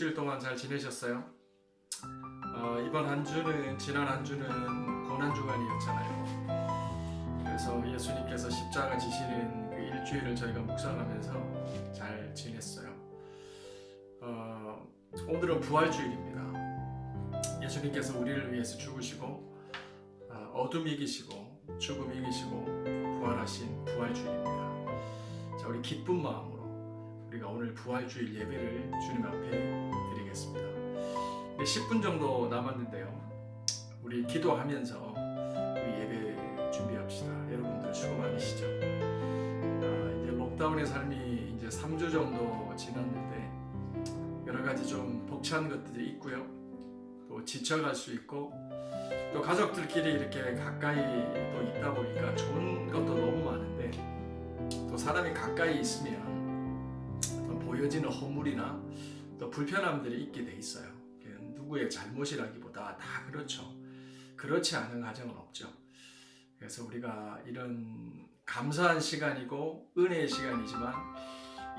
일주일 동안 잘 지내셨어요? 이번 한 주는 지난 한 주는 고난 주간이었잖아요. 그래서 예수님께서 십자가 지시는 그 일주일을 저희가 묵상하면서 잘 지냈어요. 오늘은 부활주일입니다. 예수님께서 우리를 위해서 죽으시고 어둠이 이기시고 죽음이 이기시고 부활하신 부활주일입니다. 자, 우리 기쁜 마음으로 우리가 오늘 부활주일 예배를 주님 앞에 드리겠습니다. 10분 정도 남았는데요. 우리 기도하면서 우리 예배 준비합시다. 여러분들 수고 많으시죠? 이제 록다운의 삶이 이제 3주 정도 지났는데 여러 가지 좀 벅찬 것들이 있고요. 또 지쳐갈 수 있고 또 가족들끼리 이렇게 가까이 또 있다 보니까 좋은 것도 너무 많은데 또 사람이 가까이 있으면 또 보여지는 허물이나 또 불편함들이 있게 돼 있어요. 누구의 잘못이라기보다 다 그렇죠. 그렇지 않은 가정은 없죠. 그래서 우리가 이런 감사한 시간이고 은혜의 시간이지만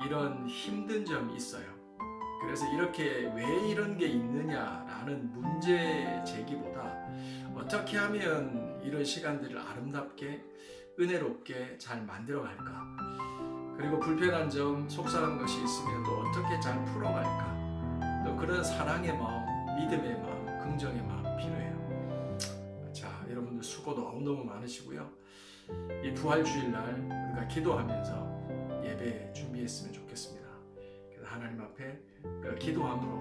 이런 힘든 점이 있어요. 그래서 이렇게 왜 이런 게 있느냐라는 문제 제기보다 어떻게 하면 이런 시간들을 아름답게 은혜롭게 잘 만들어 갈까, 그리고 불편한 점 속상한 것이 있으면 또 어떻게 잘 풀어갈까, 또 그런 사랑의 마음, 믿음의 마음, 긍정의 마음이 필요해요. 자, 여러분들 수고 너무너무 많으시고요. 이 부활주일날 우리가 기도하면서 예배 준비했으면 좋겠습니다. 그래서 하나님 앞에 우리가 기도함으로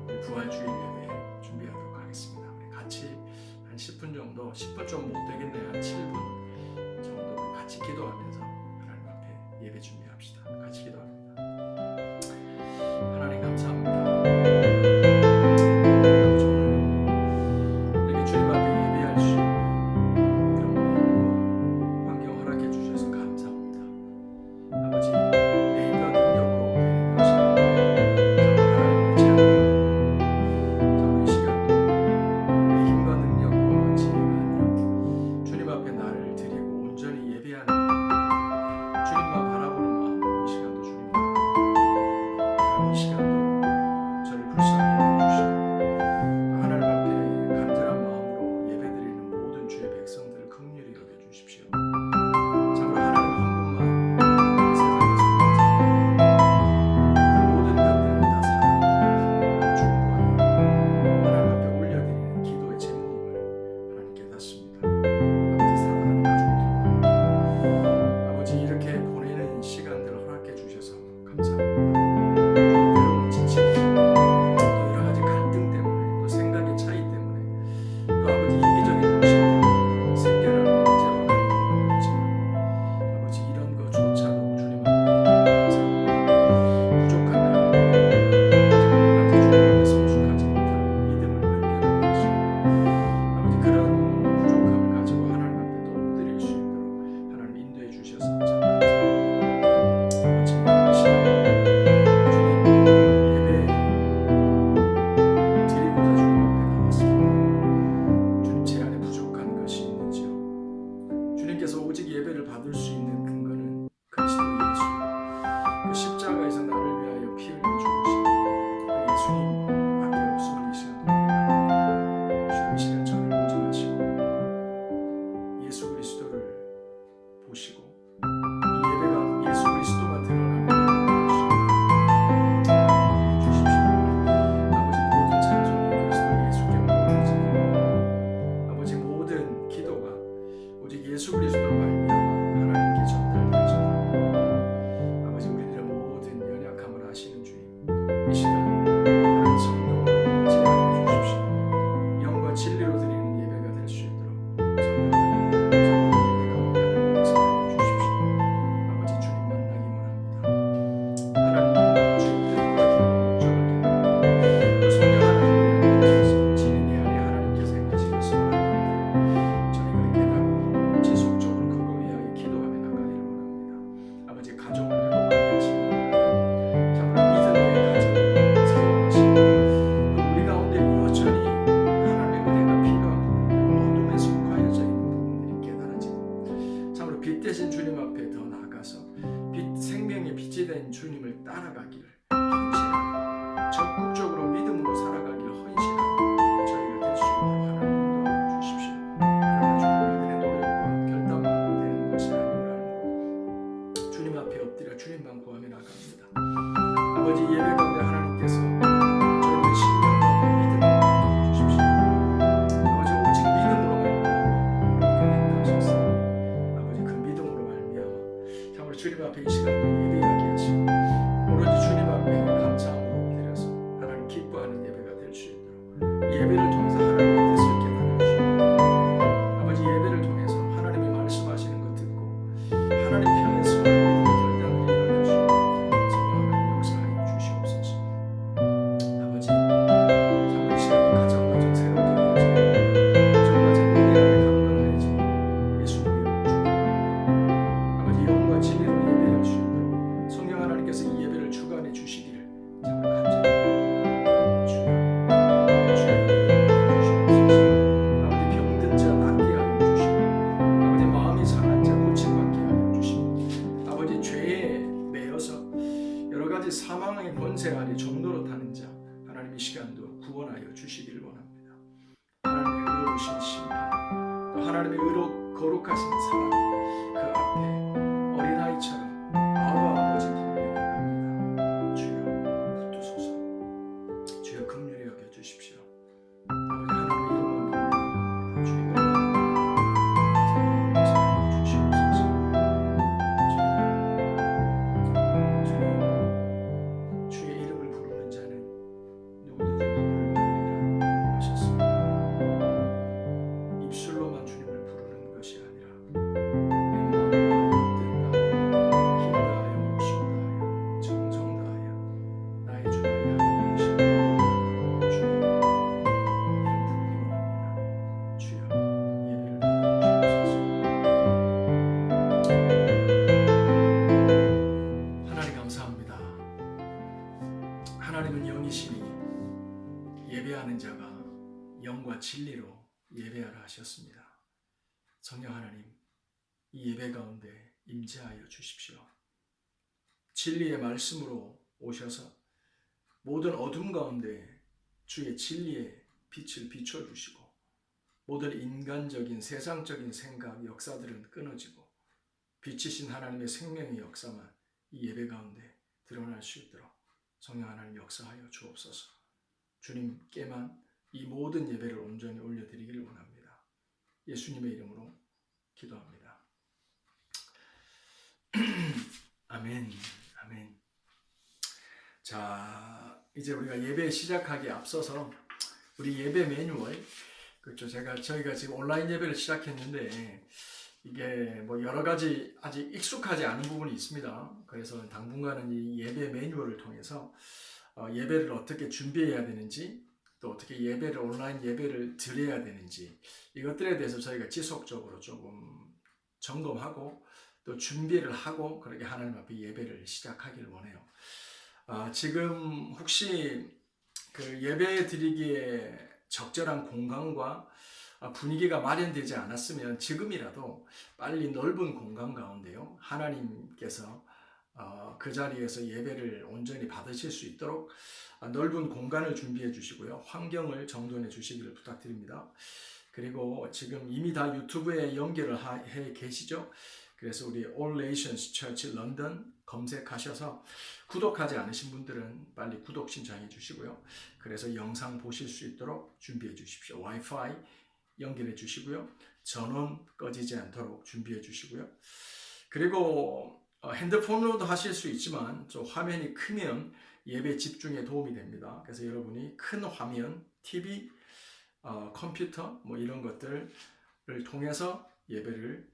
우리 부활주일 예배 준비하도록 하겠습니다. 우리 같이 한 10분 정도, 10분 좀 못 되겠네요. 한 7분 정도 우리 같이 기도하면서 하나님 앞에 예배 준비합시다. 같이 기도합니다. 하나님 감사합니다. 주님만 바라보는 마음, 이 시간도 주님 구원하여 주시기를 원합니다. 하나님의 의로우신 심판, 또 하나님의 거룩하신 사랑, 그 앞에 어린아이처럼 아바 아버지 부르며 나갑니다. 주여 붙드소서. 주여 긍휼히 여겨 주십시오. 아버지 하나님의 이름만 부르며 주여 주의 이름을 부르는 자는 누구든지 구원을 받으리라 하셨습니다. 입술로만 주님을 부르는 것이 아니라 내 마음과 뜻 다하여 힘 다하여 목숨 다하여 정성 다하여 나의 주 나의 하나님 되시는 주의 이름 부르기 원합니다. 주여 예배를 받아 주시옵소서. 하나님 감사합니다. 하나님은 영이시니 예배하는 자가 영과 진리로 예배하라 하셨습니다. 성령 하나님, 이 예배 가운데 임재하여 주십시오. 진리의 말씀으로 오셔서 모든 어둠 가운데 주의 진리의 빛을 비춰주시고 모든 인간적인 세상적인 생각, 역사들은 끊어지고 빛이신 하나님의 생명의 역사만 이 예배 가운데 드러날 수 있도록 성령 하나님 역사하여 주옵소서. 주님께만 이 모든 예배를 온전히 올려드리기를 원합니다. 예수님의 이름으로 기도합니다. 아멘. 아멘. 자, 이제 우리가 예배 시작하기에 앞서서 우리 예배 매뉴얼, 그렇죠. 저희가 지금 온라인 예배를 시작했는데 이게 뭐 여러 가지 아직 익숙하지 않은 부분이 있습니다. 그래서 당분간은 이 예배 매뉴얼을 통해서 예배를 어떻게 준비해야 되는지, 또 어떻게 예배를 온라인 예배를 드려야 되는지 이것들에 대해서 저희가 지속적으로 조금 점검하고 또 준비를 하고 그렇게 하나님 앞에 예배를 시작하기를 원해요. 지금 혹시 그 예배 드리기에 적절한 공간과 분위기가 마련되지 않았으면 지금이라도 빨리 넓은 공간 가운데요, 하나님께서 그 자리에서 예배를 온전히 받으실 수 있도록 넓은 공간을 준비해 주시고요, 환경을 정돈해 주시기를 부탁드립니다. 그리고 지금 이미 다 유튜브에 연결을 해 계시죠? 그래서 우리 All Nations Church London 검색하셔서 구독하지 않으신 분들은 빨리 구독 신청해 주시고요. 그래서 영상 보실 수 있도록 준비해 주십시오. 와이파이 연결해 주시고요. 전원 꺼지지 않도록 준비해 주시고요. 그리고 핸드폰으로도 하실 수 있지만 좀 화면이 크면 예배 집중에 도움이 됩니다. 그래서 여러분이 큰 화면, TV, 컴퓨터 뭐 이런 것들을 통해서 예배를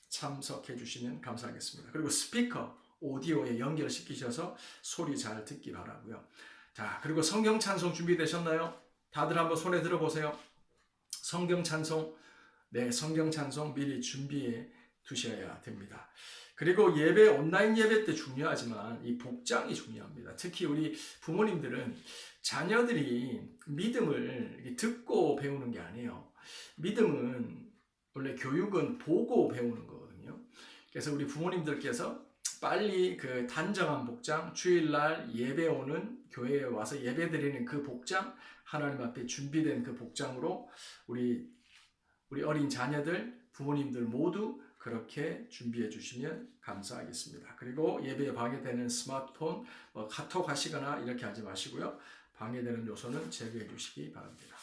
참석해 주시면 감사하겠습니다. 그리고 스피커, 오디오에 연결시키셔서 소리 잘 듣기 바라고요. 자, 그리고 성경 찬송 준비되셨나요? 다들 한번 손에 들어보세요. 성경 찬송, 네, 성경 찬송 미리 준비해 두셔야 됩니다. 그리고 예배, 온라인 예배 때 중요하지만 이 복장이 중요합니다. 특히 우리 부모님들은 자녀들이 믿음을 듣고 배우는 게 아니에요. 믿음은 원래 교육은 보고 배우는 거거든요. 그래서 우리 부모님들께서 빨리 그 단정한 복장, 주일날 예배 오는 교회에 와서 예배 드리는 그 복장, 하나님 앞에 준비된 그 복장으로 우리 어린 자녀들, 부모님들 모두 그렇게 준비해 주시면 감사하겠습니다. 그리고 예배에 방해되는 스마트폰, 카톡 하시거나 이렇게 하지 마시고요. 방해되는 요소는 제거해 주시기 바랍니다.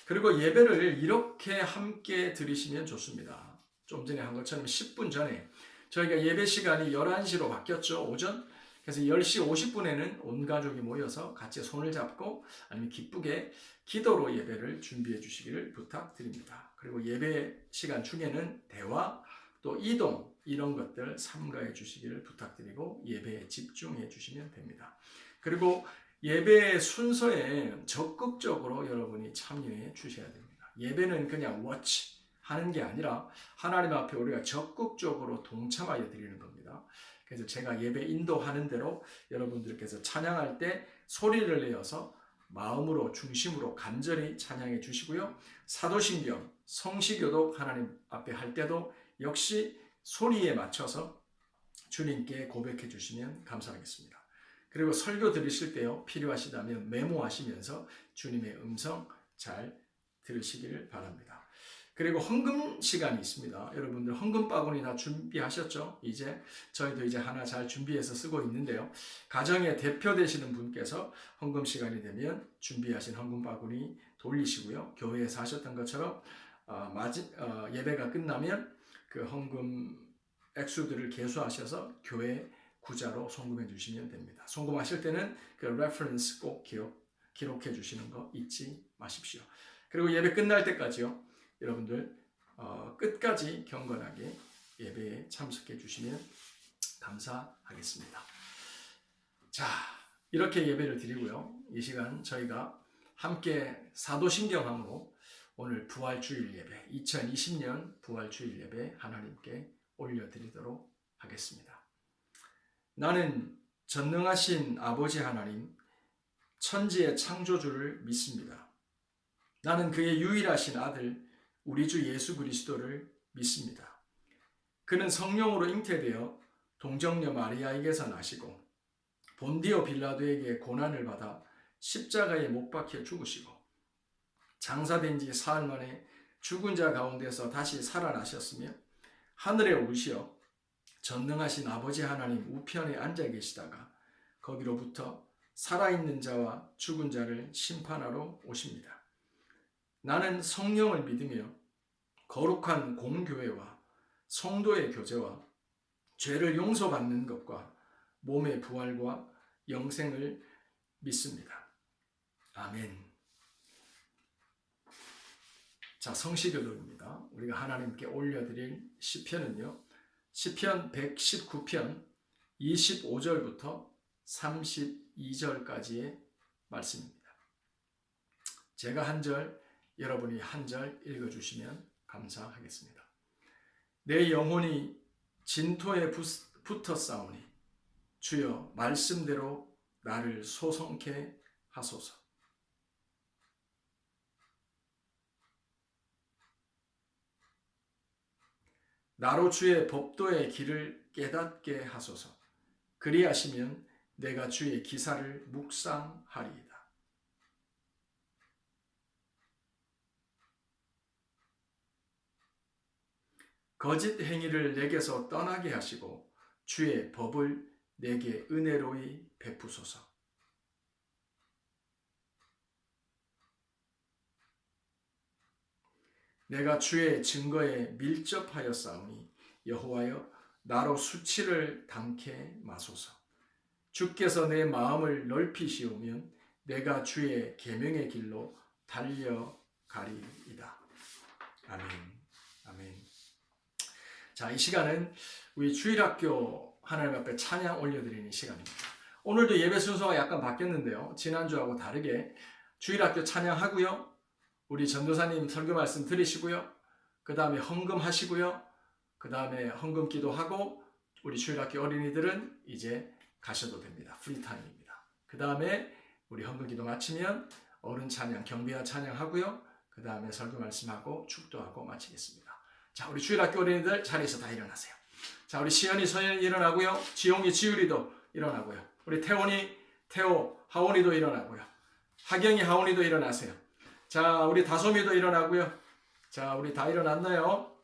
그리고 예배를 이렇게 함께 드리시면 좋습니다. 좀 전에 한 것처럼 10분 전에 저희가 예배 시간이 11시로 바뀌었죠. 오전. 그래서 10시 50분에는 온 가족이 모여서 같이 손을 잡고 아니면 기쁘게 기도로 예배를 준비해 주시기를 부탁드립니다. 그리고 예배 시간 중에는 대화, 또 이동 이런 것들 삼가해 주시기를 부탁드리고 예배에 집중해 주시면 됩니다. 그리고 예배 순서에 적극적으로 여러분이 참여해 주셔야 됩니다. 예배는 그냥 워치 하는 게 아니라 하나님 앞에 우리가 적극적으로 동참하여 드리는 겁니다. 그래서 제가 예배 인도하는 대로 여러분들께서 찬양할 때 소리를 내어서 마음으로 중심으로 간절히 찬양해 주시고요. 사도신경, 성시교독 하나님 앞에 할 때도 역시 소리에 맞춰서 주님께 고백해 주시면 감사하겠습니다. 그리고 설교 들으실 때요, 필요하시다면 메모하시면서 주님의 음성 잘 들으시기를 바랍니다. 그리고 헌금 시간이 있습니다. 여러분들 헌금 바구니 다 준비하셨죠? 저희도 이제 하나 잘 준비해서 쓰고 있는데요. 가정의 대표 되시는 분께서 헌금 시간이 되면 준비하신 헌금 바구니 돌리시고요. 교회에서 하셨던 것처럼 예배가 끝나면 그 헌금 액수들을 계수하셔서 교회 구자로 송금해 주시면 됩니다. 송금하실 때는 그 레퍼런스 꼭 기록해 주시는 거 잊지 마십시오. 그리고 예배 끝날 때까지요, 여러분들 끝까지 경건하게 예배에 참석해 주시면 감사하겠습니다. 자, 이렇게 예배를 드리고요. 이 시간 저희가 함께 사도신경함으로 오늘 부활주일 예배, 2020년 부활주일 예배 하나님께 올려드리도록 하겠습니다. 나는 전능하신 아버지 하나님, 천지의 창조주를 믿습니다. 나는 그의 유일하신 아들, 우리 주 예수 그리스도를 믿습니다. 그는 성령으로 잉태되어 동정녀 마리아에게서 나시고 본디오 빌라도에게 고난을 받아 십자가에 못 박혀 죽으시고 장사된 지 사흘 만에 죽은 자 가운데서 다시 살아나셨으며 하늘에 오르시어 전능하신 아버지 하나님 우편에 앉아 계시다가 거기로부터 살아있는 자와 죽은 자를 심판하러 오십니다. 나는 성령을 믿으며 거룩한 공교회와 성도의 교제와 죄를 용서받는 것과 몸의 부활과 영생을 믿습니다. 아멘. 자, 성시교도입니다. 우리가 하나님께 올려드릴 시편은요, 시편 119편 25절부터 32절까지의 말씀입니다. 제가 한 절, 여러분이 한 절 읽어주시면 감사하겠습니다. 내 영혼이 진토에 붙어 싸우니 주여 말씀대로 나를 소성케 하소서. 나로 주의 법도의 길을 깨닫게 하소서. 그리하시면 내가 주의 기사를 묵상하리이다. 거짓 행위를 내게서 떠나게 하시고 주의 법을 내게 은혜로이 베푸소서. 내가 주의 증거에 밀접하여 싸우니 여호와여 나로 수치를 당케 마소서. 주께서 내 마음을 넓히시오면 내가 주의 계명의 길로 달려가리이다. 아멘. 아멘. 자, 이 시간은 우리 주일학교 하나님 앞에 찬양 올려드리는 시간입니다. 오늘도 예배 순서가 약간 바뀌었는데요. 지난주하고 다르게 주일학교 찬양하고요. 우리 전도사님 설교 말씀 들으시고요. 그 다음에 헌금하시고요. 그 다음에 헌금 기도하고 우리 주일학교 어린이들은 이제 가셔도 됩니다. 프리타임입니다. 그 다음에 우리 헌금 기도 마치면 어른 찬양, 경배와 찬양하고요. 그 다음에 설교 말씀하고 축도하고 마치겠습니다. 자, 우리 주일학교 어린이들 자리에서 다 일어나세요. 자, 우리 시연이, 서연이 일어나고요. 지용이, 지율이도 일어나고요. 우리 태원이, 태호, 하원이도 일어나고요. 하경이, 하원이도 일어나세요. 자, 우리 다솜이도 일어나고요. 자, 우리 다 일어났나요?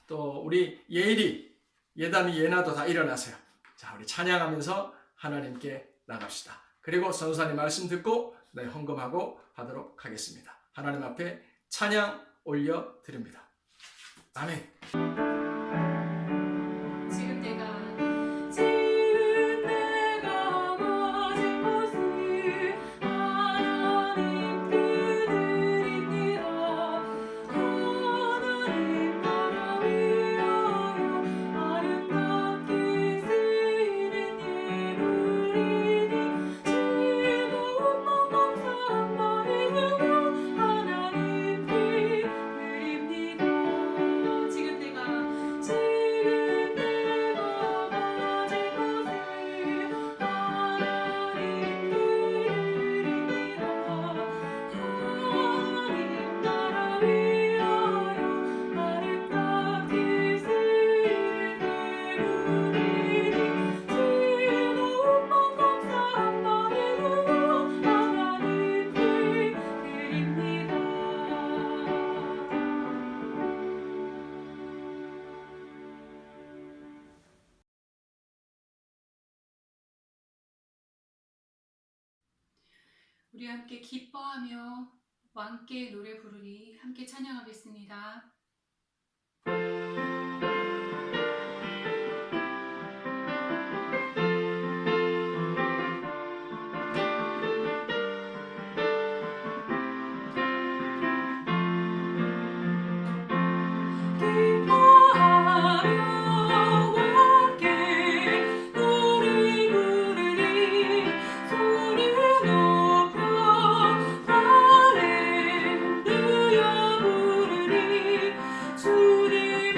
또 우리 예일이, 예담이, 예나도 다 일어나세요. 자, 우리 찬양하면서 하나님께 나갑시다. 그리고 선교사님 말씀 듣고 헌금하고 하도록 하겠습니다. 하나님 앞에 찬양 올려 드립니다. 아멘. 지금 우리 함께 기뻐하며 왕께 노래 부르리 함께 찬양하겠습니다. 주님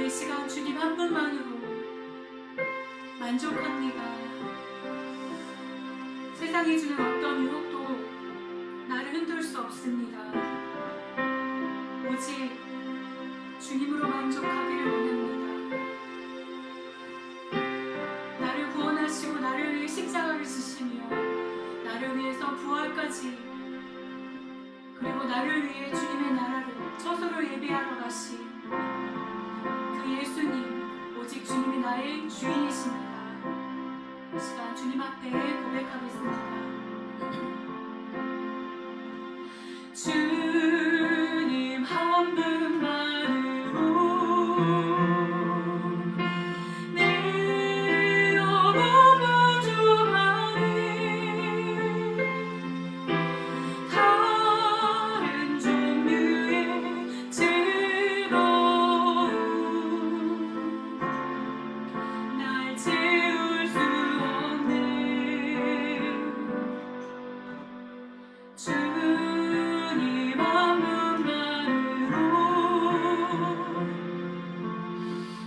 이 시간 주님 한 분만으로 만족합니다. 세상이 주는 어떤 유혹도 나를 흔들 수 없습니다. 오직 주님으로 만족하기를 원합니다. 나를 구원하시고 나를 위해 십자가를 지시며 나를 위해서 부활까지, 그리고 나를 위해 주님의 나라를 처소를 예비하러 가신 그 예수님, 오직 주님이 나의 주인이십니다. 이 시간 주님 앞에 고백하겠습니다. 주님 한 분만으로 내 영혼 만족하네. 다른 종류의 즐거움 날 채울 수 없네. 주님 한 분만으로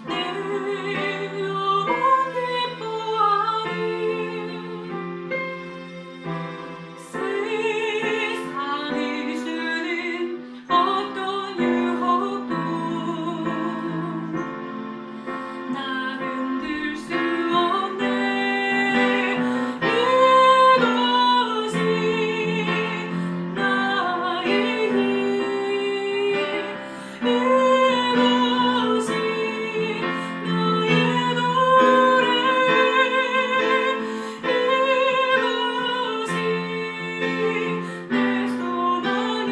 내 영혼 기뻐하리. 세상이 주는 어떤 유혹도 날 흔들 수 없네. 이것이 나의 힘, 이것이 나의 노래, 이것이 내 소망의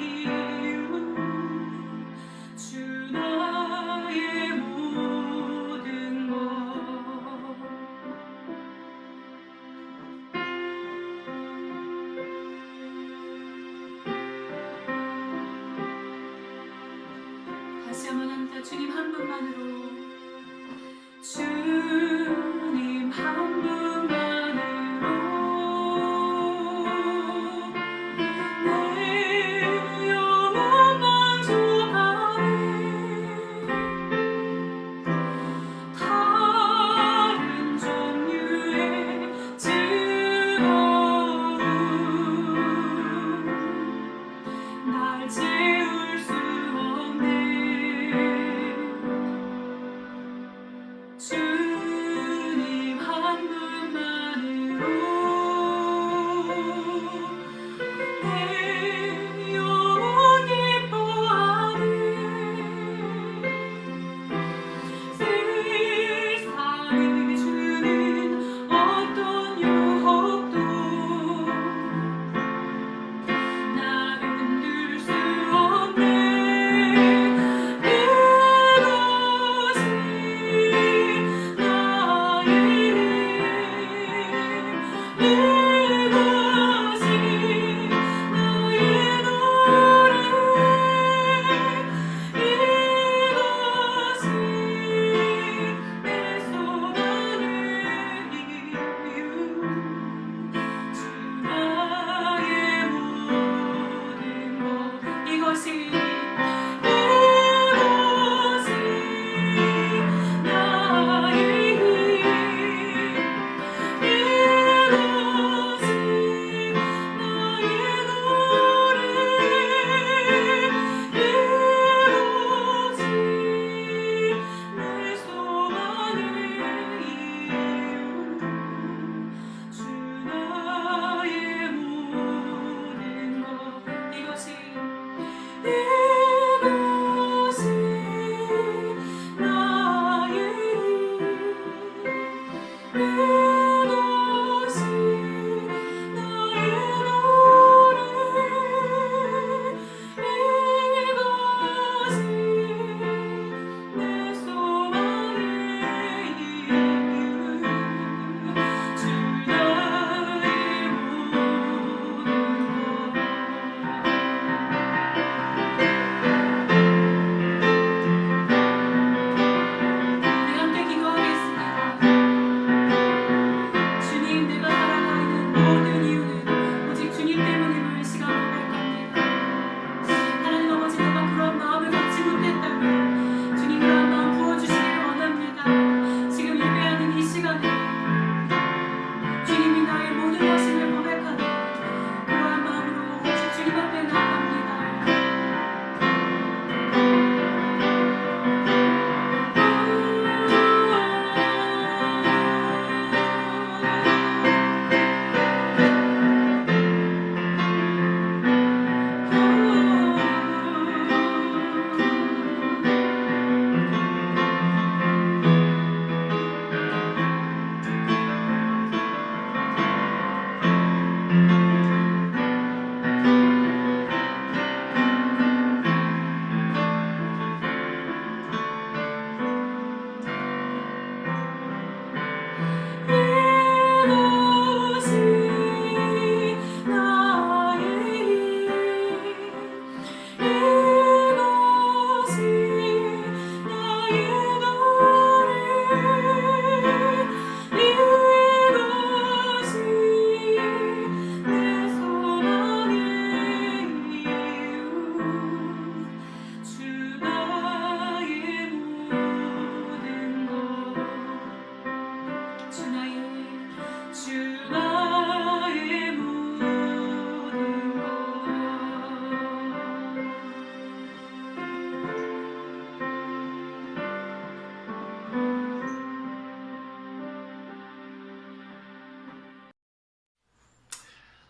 이유, 주 나의 모든 것. 다시 한번 합니다. 주님 한 분만으로, 주님 한 분만으로 내 영혼 만족하네. 다른 종류의 즐거움 날 채울 수 없네. 주님 한 분만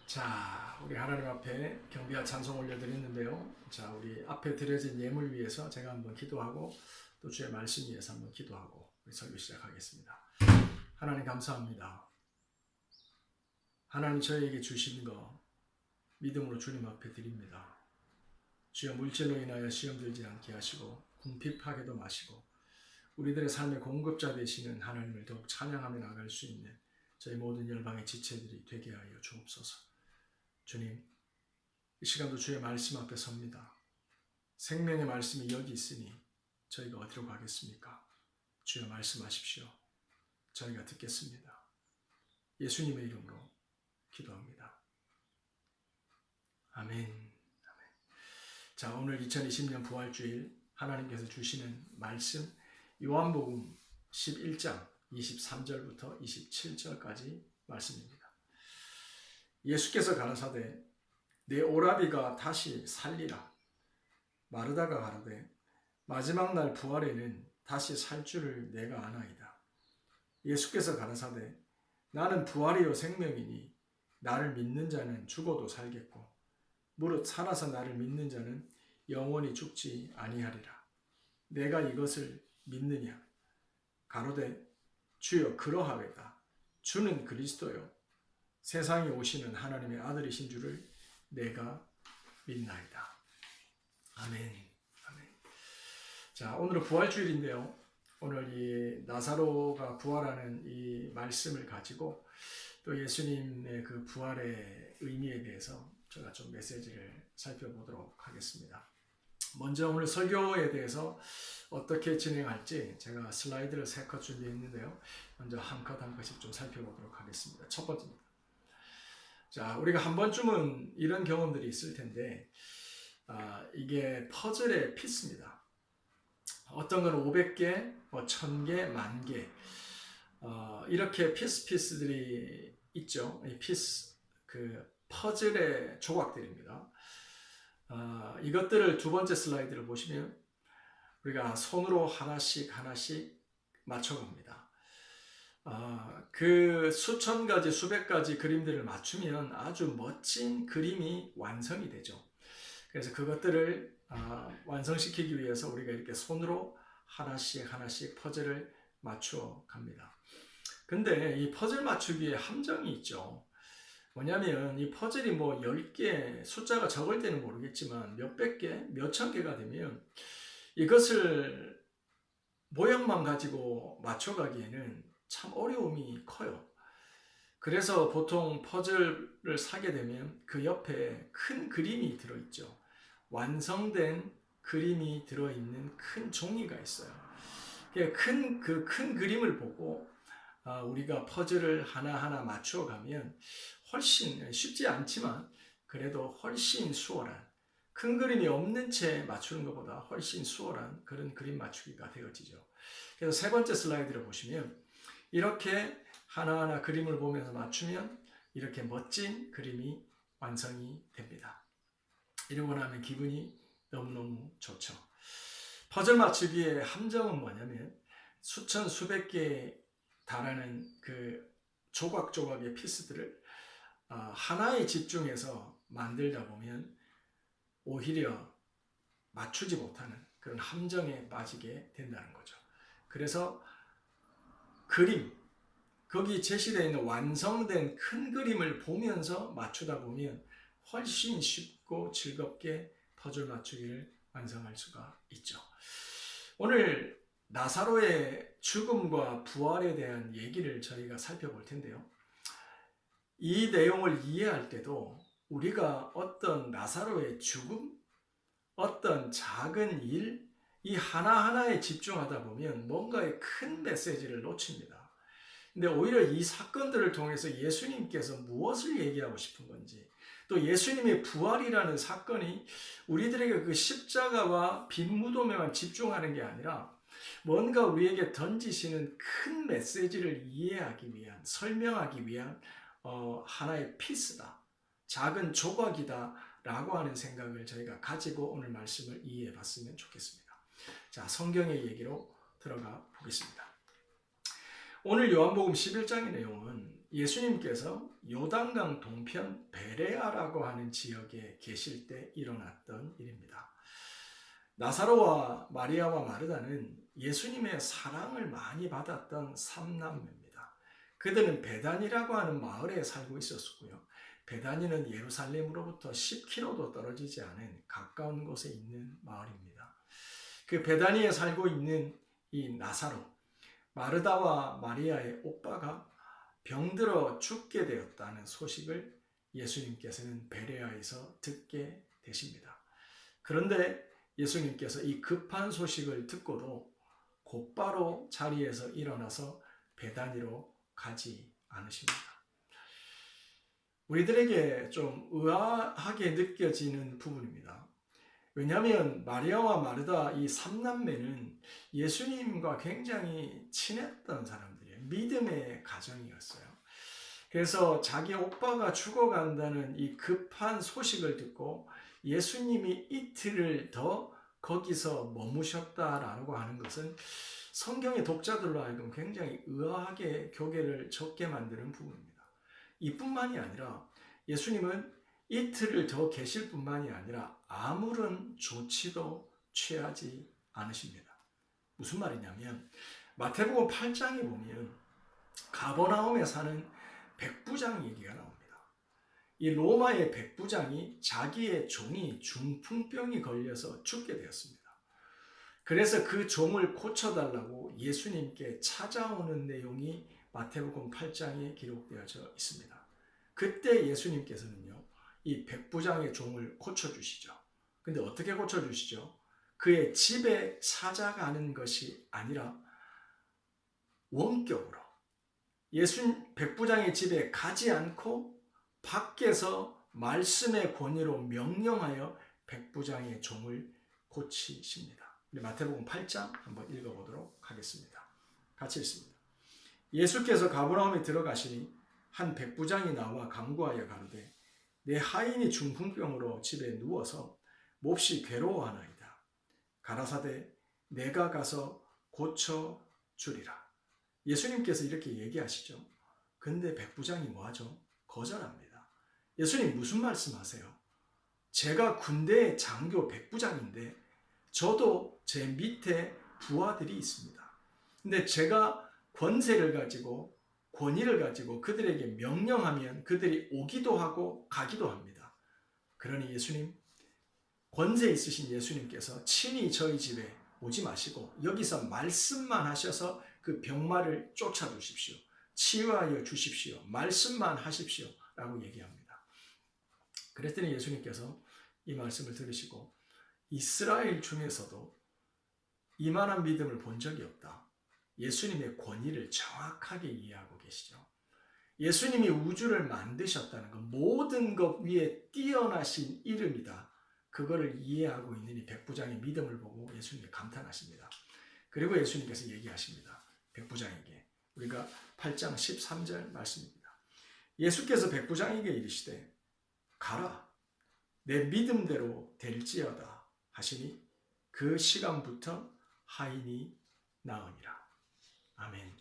자, 우리 하나님 앞에 경배와 찬송 올려드렸는데요. 자, 우리 앞에 드려진 예물 위해서 제가 한번 기도하고 또 주의 말씀 위해서 한번 기도하고 우리 설교 시작하겠습니다. 하나님 감사합니다. 하나님 저에게 주신 거 믿음으로 주님 앞에 드립니다. 주여 물질로 인하여 시험 들지 않게 하시고 궁핍하게도 마시고 우리들의 삶의 공급자 되시는 하나님을 더욱 찬양하며 나갈 수 있는 저희 모든 열방의 지체들이 되게 하여 주옵소서. 주님, 이 시간도 주의 말씀 앞에 섭니다. 생명의 말씀이 여기 있으니 저희가 어디로 가겠습니까? 주여 말씀하십시오. 저희가 듣겠습니다. 예수님의 이름으로 기도합니다. 아멘. 자, 오늘 2020년 부활주일 하나님께서 주시는 말씀 요한복음 11장 23절부터 27절까지 말씀입니다. 예수께서 가라사대 내 오라비가 다시 살리라. 마르다가 가라되 마지막 날 부활에는 다시 살 줄을 내가 아나이다. 예수께서 가라사대 나는 부활이요 생명이니 나를 믿는 자는 죽어도 살겠고 무릇 살아서 나를 믿는 자는 영원히 죽지 아니하리라. 내가 이것을 믿느냐? 가로되 주여 그러하외다. 주는 그리스도요 세상에 오시는 하나님의 아들이신 줄을 내가 믿나이다. 아멘. 아멘. 자, 오늘은 부활주일인데요. 오늘 이 나사로가 부활하는 이 말씀을 가지고 또 예수님의 그 부활의 의미에 대해서 제가 좀 메시지를 살펴보도록 하겠습니다. 먼저 오늘 설교에 대해서 어떻게 진행할지 제가 슬라이드를 3컷 준비했는데요. 먼저 한 컷 한 컷씩 좀 살펴보도록 하겠습니다. 첫 번째입니다. 자, 우리가 한 번쯤은 이런 경험들이 있을 텐데 이게 퍼즐의 피스입니다. 어떤 건 500개, 1000개, 10,000개 이렇게 피스들이 있죠. 이 피스, 그 퍼즐의 조각들입니다. 이것들을 두 번째 슬라이드를 보시면 우리가 손으로 하나씩 맞춰갑니다. 그 수천 가지, 수백 가지 그림들을 맞추면 아주 멋진 그림이 완성이 되죠. 그래서 그것들을 완성시키기 위해서 우리가 이렇게 손으로 하나씩 퍼즐을 맞추어 갑니다. 근데 이 퍼즐 맞추기에 함정이 있죠. 뭐냐면 이 퍼즐이 뭐 10개, 숫자가 적을 때는 모르겠지만 몇백 개, 몇천 개가 되면 이것을 모양만 가지고 맞춰가기에는 참 어려움이 커요. 그래서 보통 퍼즐을 사게 되면 그 옆에 큰 그림이 들어있죠. 완성된 그림이 들어있는 큰 종이가 있어요. 큰 그림을 보고 우리가 퍼즐을 하나하나 맞춰가면 훨씬 쉽지 않지만 그래도 훨씬 수월한, 큰 그림이 없는 채 맞추는 것보다 훨씬 수월한 그런 그림 맞추기가 되어지죠. 그래서 세 번째 슬라이드를 보시면 이렇게 하나하나 그림을 보면서 맞추면 이렇게 멋진 그림이 완성이 됩니다. 이러고 나면 기분이 너무너무 좋죠. 퍼즐 맞추기의 함정은 뭐냐면 수천 수백 개에 달하는 그 조각조각의 피스들을 하나에 집중해서 만들다 보면 오히려 맞추지 못하는 그런 함정에 빠지게 된다는 거죠. 그래서 그림, 거기 제시되어 있는 완성된 큰 그림을 보면서 맞추다 보면 훨씬 쉽고 즐겁게 퍼즐 맞추기를 완성할 수가 있죠. 오늘 나사로의 죽음과 부활에 대한 얘기를 저희가 살펴볼 텐데요. 이 내용을 이해할 때도 우리가 어떤 나사로의 죽음, 어떤 작은 일, 이 하나하나에 집중하다 보면 뭔가의 큰 메시지를 놓칩니다. 근데 오히려 이 사건들을 통해서 예수님께서 무엇을 얘기하고 싶은 건지, 또 예수님의 부활이라는 사건이 우리들에게 그 십자가와 빈 무덤에만 집중하는 게 아니라 뭔가 우리에게 던지시는 큰 메시지를 이해하기 위한, 설명하기 위한 하나의 피스다, 작은 조각이다 라고 하는 생각을 저희가 가지고 오늘 말씀을 이해해 봤으면 좋겠습니다. 자, 성경의 얘기로 들어가 보겠습니다. 오늘 요한복음 11장의 내용은 예수님께서 요단강 동편 베레아라고 하는 지역에 계실 때 일어났던 일입니다. 나사로와 마리아와 마르다는 예수님의 사랑을 많이 받았던 삼남매입니다. 그들은 베단이라고 하는 마을에 살고 있었고요. 베단이는 예루살렘으로부터 10km도 떨어지지 않은 가까운 곳에 있는 마을입니다. 그 베단이에 살고 있는 이 나사로, 마르다와 마리아의 오빠가 병들어 죽게 되었다는 소식을 예수님께서는 베레아에서 듣게 되십니다. 그런데 예수님께서 이 급한 소식을 듣고도 곧바로 자리에서 일어나서 베다니로 가지 않으십니다. 우리들에게 좀 의아하게 느껴지는 부분입니다. 왜냐하면 마리아와 마르다 이 삼남매는 예수님과 굉장히 친했던 사람들이에요. 믿음의 가정이었어요. 그래서 자기 오빠가 죽어간다는 이 급한 소식을 듣고 예수님이 이틀을 더 거기서 머무셨다라고 하는 것은 성경의 독자들로 하여금 굉장히 의아하게 교계를 젖게 만드는 부분입니다. 이뿐만이 아니라 예수님은 이틀을 더 계실 뿐만이 아니라 아무런 조치도 취하지 않으십니다. 무슨 말이냐면 마태복음 8장에 보면 가버나움에 사는 백부장 얘기가 나옵니다. 이 로마의 백부장이 자기의 종이 중풍병이 걸려서 죽게 되었습니다. 그래서 그 종을 고쳐달라고 예수님께 찾아오는 내용이 마태복음 8장에 기록되어져 있습니다. 그때 예수님께서는요, 이 백부장의 종을 고쳐주시죠. 근데 어떻게 고쳐주시죠? 그의 집에 찾아가는 것이 아니라 원격으로 백부장의 집에 가지 않고 밖에서 말씀의 권위로 명령하여 백부장의 종을 고치십니다. 우리 마태복음 8장 한번 읽어보도록 하겠습니다. 같이 읽습니다. 예수께서 가버나움에 들어가시니 한 백부장이 나와 간구하여 가로되 내 하인이 중풍병으로 집에 누워서 몹시 괴로워하나이다. 가라사대 내가 가서 고쳐주리라. 예수님께서 이렇게 얘기하시죠. 근데 백부장이 뭐하죠? 거절합니다. 예수님 무슨 말씀하세요? 제가 군대의 장교 백부장인데 저도 제 밑에 부하들이 있습니다. 근데 제가 권세를 가지고 권위를 가지고 그들에게 명령하면 그들이 오기도 하고 가기도 합니다. 그러니 예수님, 권세 있으신 예수님께서 친히 저희 집에 오지 마시고 여기서 말씀만 하셔서 그 병마를 쫓아주십시오. 치유하여 주십시오. 말씀만 하십시오. 라고 얘기합니다. 그랬더니 예수님께서 이 말씀을 들으시고 이스라엘 중에서도 이만한 믿음을 본 적이 없다. 예수님의 권위를 정확하게 이해하고 계시죠. 예수님이 우주를 만드셨다는 것, 모든 것 위에 뛰어나신 이름이다. 그거를 이해하고 있는 이 백부장의 믿음을 보고 예수님이 감탄하십니다. 그리고 예수님께서 얘기하십니다. 백부장에게. 우리가 8장 13절 말씀입니다. 예수께서 백부장에게 이르시되 가라 내 믿음대로 될지어다 하시니 그 시간부터 하인이 나으니라. 아멘.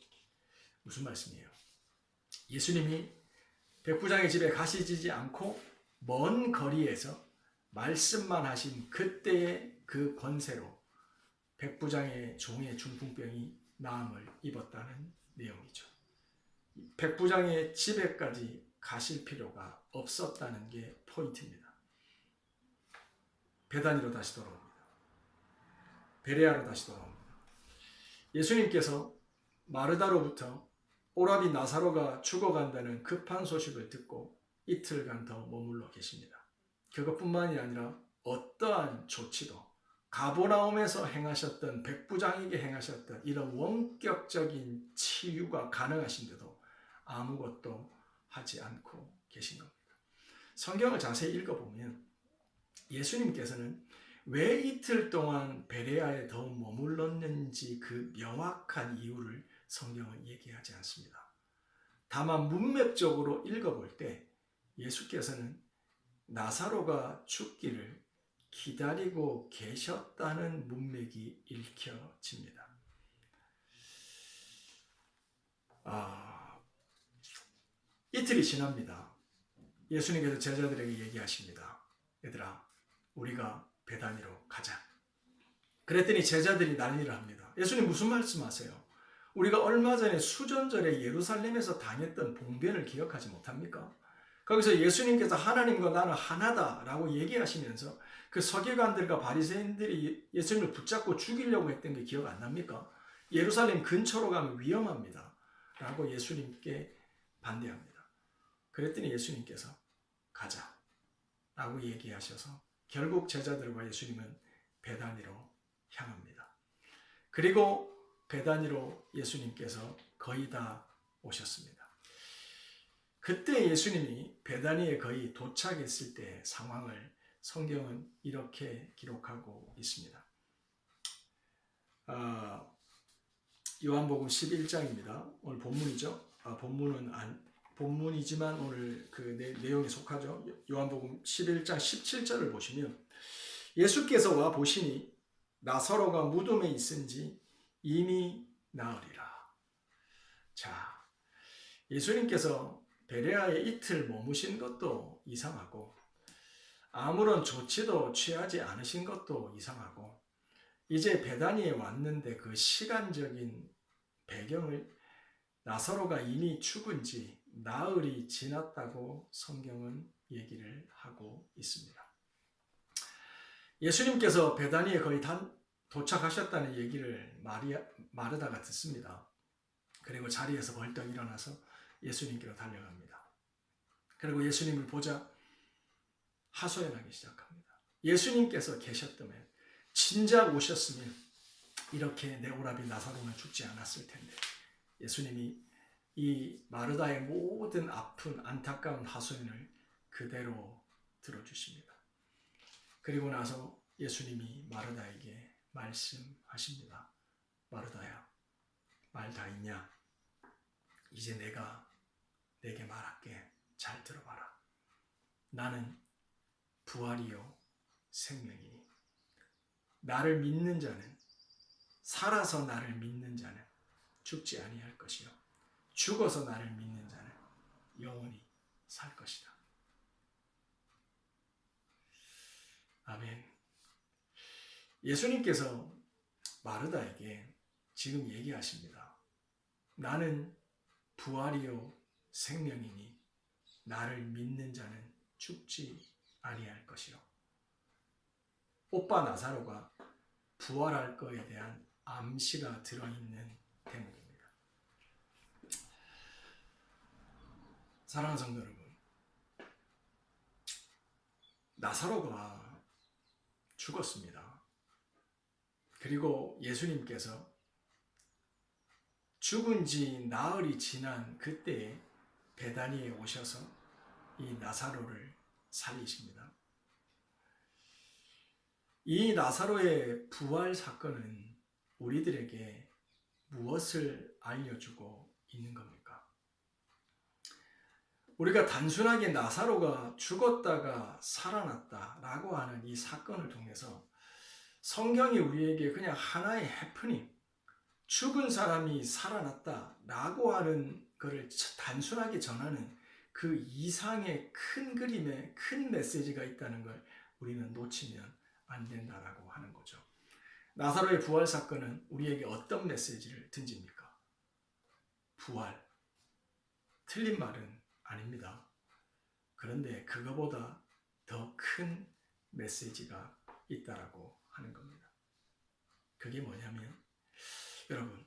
무슨 말씀이에요? 예수님이 백부장의 집에 가시지 않고 먼 거리에서 말씀만 하신 그때의 그 권세로 백부장의 종의 중풍병이 나음을 입었다는 내용이죠. 백부장의 집에까지 가실 필요가 없었다는 게 포인트입니다. 베다니로 다시 돌아옵니다. 베레아로 다시 돌아옵니다. 예수님께서 마르다로부터 오라비 나사로가 죽어간다는 급한 소식을 듣고 이틀간 더 머물러 계십니다. 그것뿐만이 아니라 어떠한 조치도 가버나움에서 행하셨던 백부장에게 행하셨던 이런 원격적인 치유가 가능하신데도 아무것도 하지 않고 계신 겁니다. 성경을 자세히 읽어보면 예수님께서는 왜 이틀 동안 베레아에 더 머물렀는지 그 명확한 이유를 성경은 얘기하지 않습니다. 다만 문맥적으로 읽어볼 때 예수께서는 나사로가 죽기를 기다리고 계셨다는 문맥이 읽혀집니다. 이틀이 지납니다. 예수님께서 제자들에게 얘기하십니다. 얘들아, 우리가 베다니로 가자. 그랬더니 제자들이 난리를 합니다. 예수님 무슨 말씀하세요? 우리가 얼마 전에 수전절에 예루살렘에서 당했던 봉변을 기억하지 못합니까? 거기서 예수님께서 하나님과 나는 하나다라고 얘기하시면서 그 서기관들과 바리새인들이 예수님을 붙잡고 죽이려고 했던 게 기억 안 납니까? 예루살렘 근처로 가면 위험합니다. 라고 예수님께 반대합니다. 그랬더니 예수님께서 가자 라고 얘기하셔서 결국 제자들과 예수님은 베다니로 향합니다. 그리고 베다니로 예수님께서 거의 다 오셨습니다. 그때 예수님이 베다니에 거의 도착했을 때 상황을 성경은 이렇게 기록하고 있습니다. 요한복음 11장입니다. 오늘 본문이죠. 본문이지만 오늘 그 내용에 속하죠. 요한복음 11장 17절을 보시면 예수께서 와 보시니 나사로가 무덤에 있은지 이미 나으리라. 자, 예수님께서 베레아에 이틀 머무신 것도 이상하고 아무런 조치도 취하지 않으신 것도 이상하고 이제 베다니에 왔는데 그 시간적인 배경을 나사로가 이미 죽은 지 나흘이 지났다고 성경은 얘기를 하고 있습니다. 예수님께서 베다니에 거의 도착하셨다는 얘기를 마르다가 듣습니다. 그리고 자리에서 벌떡 일어나서 예수님께로 달려갑니다. 그리고 예수님을 보자 하소연하기 시작합니다. 예수님께서 계셨다면 진작 오셨으면 이렇게 내 오라비 나사로는 죽지 않았을 텐데 예수님이 이 마르다의 모든 아픈 안타까운 하소연을 그대로 들어주십니다. 그리고 나서 예수님이 마르다에게 말씀하십니다. 마르다야, 말 다 있냐? 이제 내가 내게 말할게. 잘 들어봐라. 나는 부활이요 생명이니 나를 믿는 자는 살아서 나를 믿는 자는 죽지 아니할 것이요 죽어서 나를 믿는 자는 영원히 살 것이다. 아멘. 예수님께서 마르다에게 지금 얘기하십니다. 나는 부활이요 생명이니 나를 믿는 자는 죽지 아니할 것이요. 오빠 나사로가 부활할 거에 대한 암시가 들어있는 대목입니다. 사랑하는 성도 여러분, 나사로가 죽었습니다. 그리고 예수님께서 죽은 지 나흘이 지난 그때에 베다니에 오셔서 이 나사로를 살리십니다. 이 나사로의 부활 사건은 우리들에게 무엇을 알려주고 있는 겁니까? 우리가 단순하게 나사로가 죽었다가 살아났다라고 하는 이 사건을 통해서 성경이 우리에게 그냥 하나의 해프닝, 죽은 사람이 살아났다라고 하는 것을 단순하게 전하는 그 이상의 큰 그림에 큰 메시지가 있다는 걸 우리는 놓치면 안 된다라고 하는 거죠. 나사로의 부활 사건은 우리에게 어떤 메시지를 던집니까? 부활. 틀린 말은 아닙니다. 그런데 그거보다 더 큰 메시지가 있다라고 하는 겁니다. 그게 뭐냐면 여러분,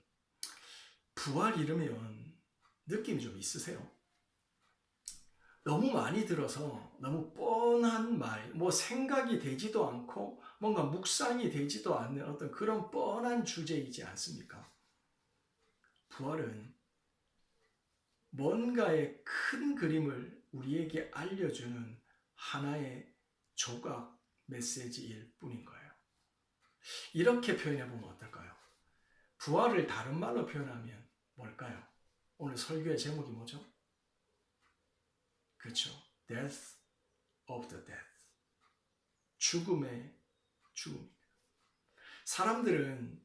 부활 이르면 느낌이 좀 있으세요? 너무 많이 들어서 너무 뻔한 말, 생각이 되지도 않고 뭔가 묵상이 되지도 않는 어떤 그런 뻔한 주제이지 않습니까? 부활은 뭔가의 큰 그림을 우리에게 알려주는 하나의 조각 메시지일 뿐인 거예요. 이렇게 표현해 보면 어떨까요? 부활을 다른 말로 표현하면 뭘까요? 오늘 설교의 제목이 뭐죠? 그렇죠. Death of the death. 죽음의 죽음입니다. 사람들은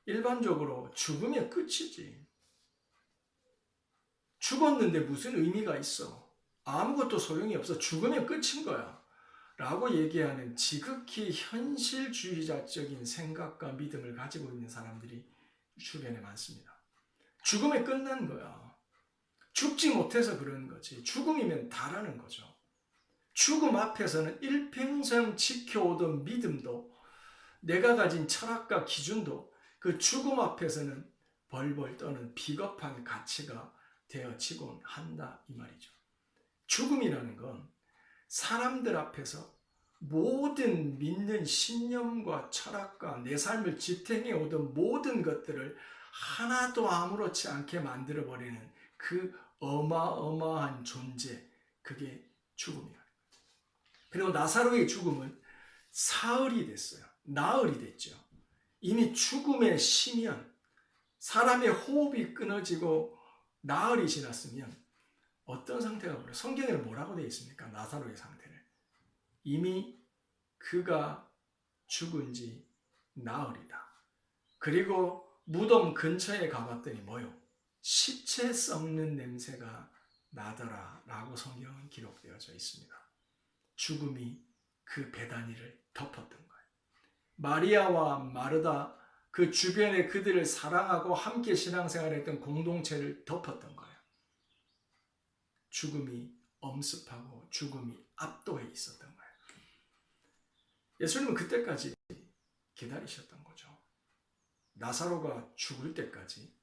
일반적으로 죽으면 끝이지. 죽었는데 무슨 의미가 있어? 아무것도 소용이 없어. 죽으면 끝인 거야. 라고 얘기하는 지극히 현실주의자적인 생각과 믿음을 가지고 있는 사람들이 주변에 많습니다. 죽으면 끝난 거야. 죽지 못해서 그런 거지. 죽음이면 다라는 거죠. 죽음 앞에서는 일평생 지켜오던 믿음도, 내가 가진 철학과 기준도 그 죽음 앞에서는 벌벌 떠는 비겁한 가치가 되어지곤 한다 이 말이죠. 죽음이라는 건 사람들 앞에서 모든 믿는 신념과 철학과 내 삶을 지탱해 오던 모든 것들을 하나도 아무렇지 않게 만들어버리는 그 어마어마한 존재, 그게 죽음이야. 그리고 나사로의 죽음은 사흘이 됐어요. 나흘이 됐죠. 이미 죽음의 심연, 사람의 호흡이 끊어지고 나흘이 지났으면 어떤 상태가 보여? 성경에는 뭐라고 되어 있습니까? 나사로의 상태를. 이미 그가 죽은 지 나흘이다. 그리고 무덤 근처에 가봤더니 뭐요? 시체 썩는 냄새가 나더라 라고 성경은 기록되어져 있습니다. 죽음이 그 베다니를 덮었던 거예요. 마리아와 마르다, 그 주변에 그들을 사랑하고 함께 신앙생활했던 공동체를 덮었던 거예요. 죽음이 엄습하고 죽음이 압도해 있었던 거예요. 예수님은 그때까지 기다리셨던 거죠. 나사로가 죽을 때까지,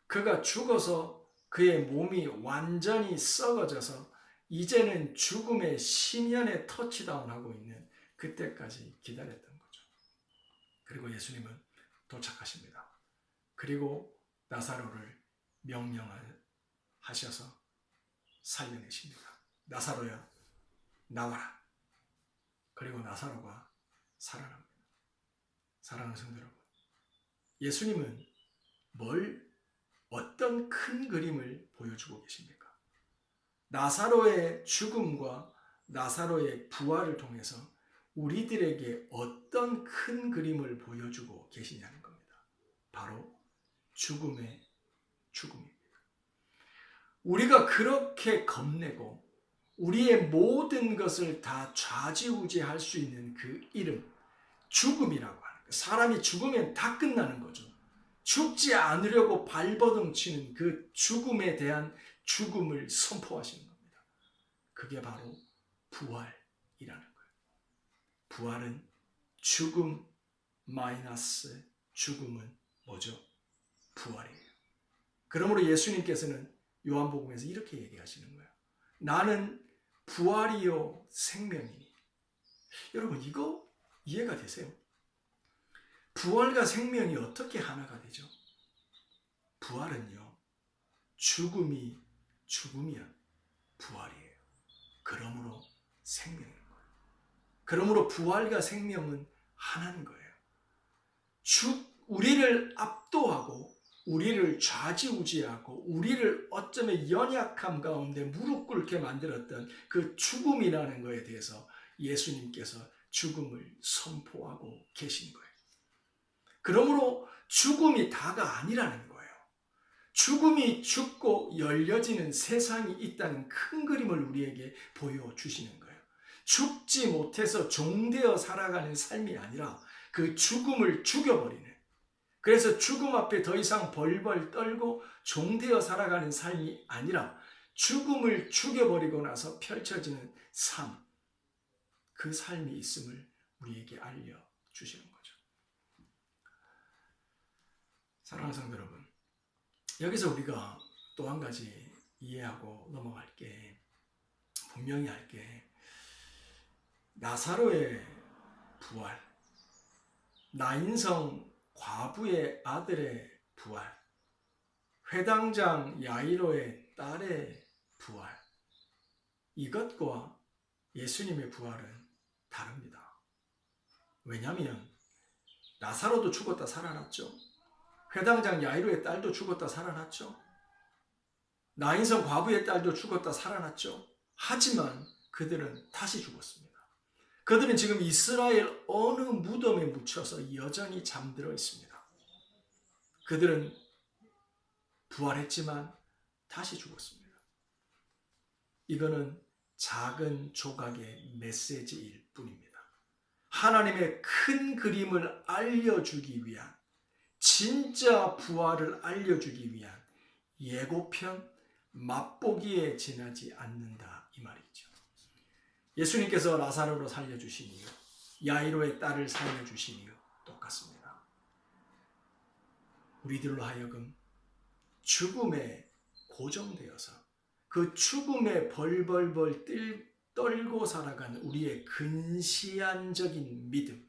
그가 죽어서 그의 몸이 완전히 썩어져서 이제는 죽음의 심연에 터치다운하고 있는 그때까지 기다렸던 거죠. 그리고 예수님은 도착하십니다. 그리고 나사로를 명령하셔서 살려내십니다. 나사로야, 나와라. 그리고 나사로가 살아납니다. 사랑하는 성도 여러분, 예수님은 어떤 큰 그림을 보여주고 계십니까? 나사로의 죽음과 나사로의 부활을 통해서 우리들에게 어떤 큰 그림을 보여주고 계시냐는 겁니다. 바로 죽음의 죽음입니다. 우리가 그렇게 겁내고 우리의 모든 것을 다 좌지우지할 수 있는 그 이름, 죽음이라고 하는 거예요. 사람이 죽으면 다 끝나는 거죠. 죽지 않으려고 발버둥치는 그 죽음에 대한 죽음을 선포하시는 겁니다. 그게 바로 부활이라는 거예요. 부활은 죽음 마이너스 죽음은 뭐죠? 부활이에요. 그러므로 예수님께서는 요한복음에서 이렇게 얘기하시는 거예요. 나는 부활이요 생명이니. 여러분, 이거 이해가 되세요? 부활과 생명이 어떻게 하나가 되죠? 부활은요, 죽음이 죽으면 부활이에요. 그러므로 생명인 거예요. 그러므로 부활과 생명은 하나인 거예요. 우리를 압도하고 우리를 좌지우지하고 우리를 어쩌면 연약함 가운데 무릎 꿇게 만들었던 그 죽음이라는 것에 대해서 예수님께서 죽음을 선포하고 계신 거예요. 그러므로 죽음이 다가 아니라는 거예요. 죽음이 죽고 열려지는 세상이 있다는 큰 그림을 우리에게 보여주시는 거예요. 죽지 못해서 종되어 살아가는 삶이 아니라 그 죽음을 죽여버리는, 그래서 죽음 앞에 더 이상 벌벌 떨고 종되어 살아가는 삶이 아니라 죽음을 죽여버리고 나서 펼쳐지는 삶, 그 삶이 있음을 우리에게 알려주시는 거죠. 사랑하는 성도 여러분, 여기서 우리가 또 한 가지 이해하고 넘어갈 게, 분명히 할 게, 나사로의 부활, 나인성 과부의 아들의 부활, 회당장 야이로의 딸의 부활, 이것과 예수님의 부활은 다릅니다. 왜냐하면 나사로도 죽었다 살아났죠. 회당장 야이로의 딸도 죽었다 살아났죠. 나인성 과부의 딸도 죽었다 살아났죠. 하지만 그들은 다시 죽었습니다. 그들은 지금 이스라엘 어느 무덤에 묻혀서 여전히 잠들어 있습니다. 그들은 부활했지만 다시 죽었습니다. 이거는 작은 조각의 메시지일 뿐입니다. 하나님의 큰 그림을 알려주기 위한, 진짜 부활을 알려주기 위한 예고편, 맛보기에 지나지 않는다 이 말이죠. 예수님께서 라사로를 살려주신 이유, 야이로의 딸을 살려주신 이유 똑같습니다. 우리들로 하여금 죽음에 고정되어서 그 죽음에 벌벌벌 떨고 살아가는 우리의 근시안적인 믿음,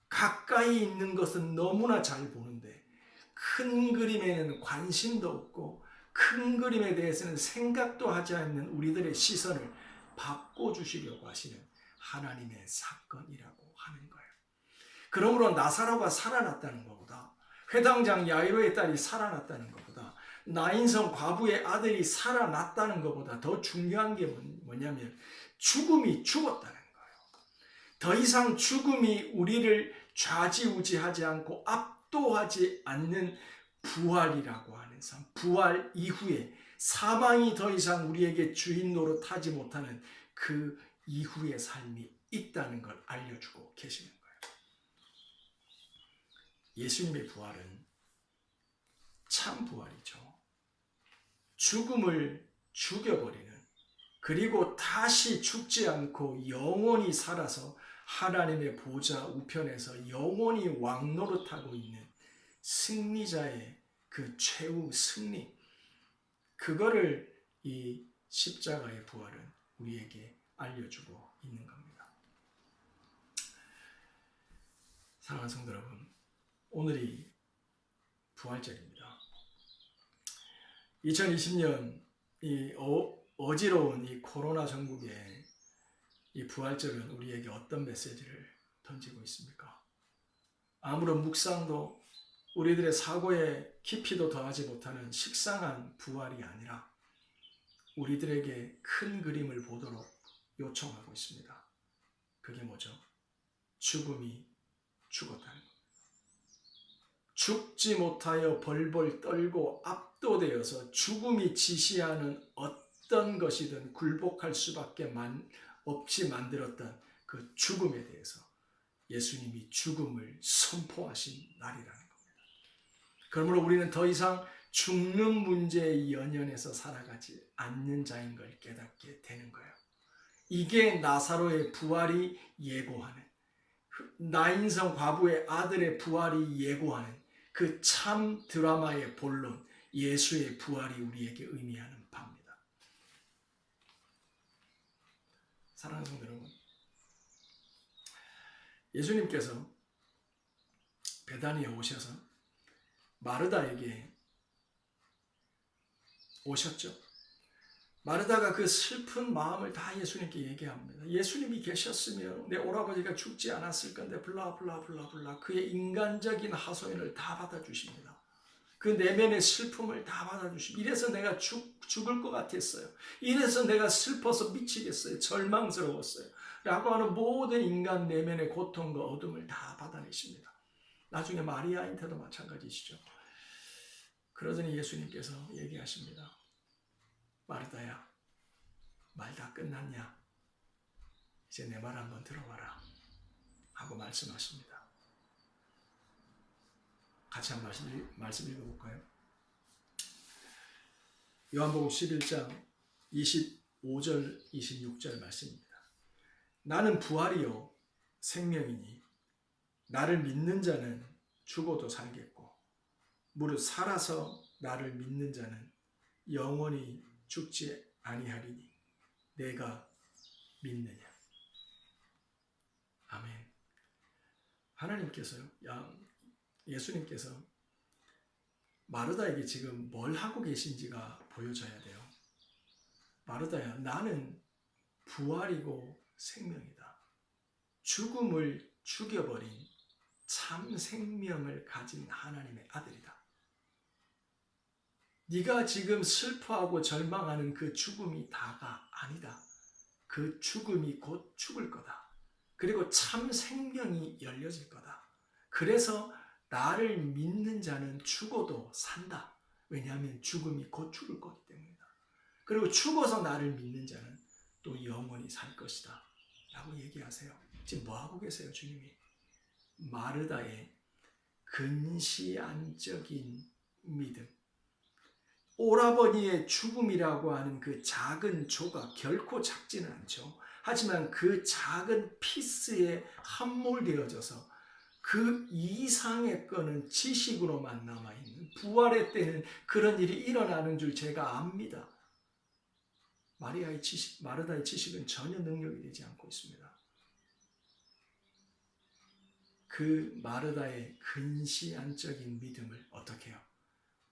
가까이 있는 것은 너무나 잘 보는데 큰 그림에는 관심도 없고 큰 그림에 대해서는 생각도 하지 않는 우리들의 시선을 바꿔주시려고 하시는 하나님의 사건이라고 하는 거예요. 그러므로 나사로가 살아났다는 것보다, 회당장 야이로의 딸이 살아났다는 것보다, 나인성 과부의 아들이 살아났다는 것보다 더 중요한 게 뭐냐면 죽음이 죽었다는 거예요. 더 이상 죽음이 우리를 좌지우지하지 않고 압도하지 않는 부활이라고 하는 삶, 부활 이후에 사망이 더 이상 우리에게 주인 노릇하지 못하는 그 이후의 삶이 있다는 걸 알려주고 계시는 거예요. 예수님의 부활은 참 부활이죠. 죽음을 죽여버리는, 그리고 다시 죽지 않고 영원히 살아서 하나님의 보좌 우편에서 영원히 왕노릇하고 있는 승리자의 그 최후 승리, 그거를 이 십자가의 부활은 우리에게 알려주고 있는 겁니다. 사랑하는 성도 여러분, 오늘이 부활절입니다. 2020년 이 어지러운 이 코로나 전국에 이 부활절은 우리에게 어떤 메시지를 던지고 있습니까? 아무런 묵상도 우리들의 사고에 깊이도 더하지 못하는 식상한 부활이 아니라 우리들에게 큰 그림을 보도록 요청하고 있습니다. 그게 뭐죠? 죽음이 죽었다는 겁니다. 죽지 못하여 벌벌 떨고 압도되어서 죽음이 지시하는 어떤 것이든 굴복할 수밖에 없이 만들었던 그 죽음에 대해서 예수님이 죽음을 선포하신 날이라는 겁니다. 그러므로 우리는 더 이상 죽는 문제에 연연해서 살아가지 않는 자인 걸 깨닫게 되는 거예요. 이게 나사로의 부활이 예고하는, 나인성 과부의 아들의 부활이 예고하는 그 참 드라마의 본론, 예수의 부활이 우리에게 의미하는 바입니다. 사랑하는 성도 여러분, 예수님께서 베다니에 오셔서 마르다에게 오셨죠. 마르다가 그 슬픈 마음을 다 예수님께 얘기합니다. 예수님이 계셨으면 내 오라버지가 죽지 않았을 건데 블라블라블라블라, 그의 인간적인 하소연을 다 받아주십니다. 그 내면의 슬픔을 다 받아주십니다. 이래서 내가 죽을 것 같았어요. 이래서 내가 슬퍼서 미치겠어요. 절망스러웠어요. 라고 하는 모든 인간 내면의 고통과 어둠을 다 받아내십니다. 나중에 마리아한테도 마찬가지시죠. 그러더니 예수님께서 얘기하십니다. 마르다야, 말 다 끝났냐? 이제 내 말 한번 들어봐라 하고 말씀하십니다. 같이 한번 말씀 읽어볼까요? 요한복음 11장 25절 26절 말씀입니다. 나는 부활이요 생명이니 나를 믿는 자는 죽어도 살겠고 무릇 살아서 나를 믿는 자는 영원히 죽지 아니하리니 내가 믿느냐. 아멘. 하나님께서요, 예수님께서 마르다에게 지금 뭘 하고 계신지가 보여져야 돼요. 마르다야, 나는 부활이고 생명이다. 죽음을 죽여버린 참 생명을 가진 하나님의 아들이다. 네가 지금 슬퍼하고 절망하는 그 죽음이 다가 아니다. 그 죽음이 곧 죽을 거다. 그리고 참 생명이 열려질 거다. 그래서 나를 믿는 자는 죽어도 산다. 왜냐하면 죽음이 곧 죽을 거기 때문이다. 그리고 죽어서 나를 믿는 자는 또 영원히 살 것이다 라고 얘기하세요. 지금 뭐하고 계세요? 주님이 마르다의 근시안적인 믿음, 오라버니의 죽음이라고 하는 그 작은 조각, 결코 작지는 않죠. 하지만 그 작은 피스에 함몰되어져서 그 이상의 거는 지식으로만 남아있는, 부활의 때는 그런 일이 일어나는 줄 제가 압니다. 마르다의 지식은 전혀 능력이 되지 않고 있습니다. 그 마르다의 근시안적인 믿음을 어떻게 해요?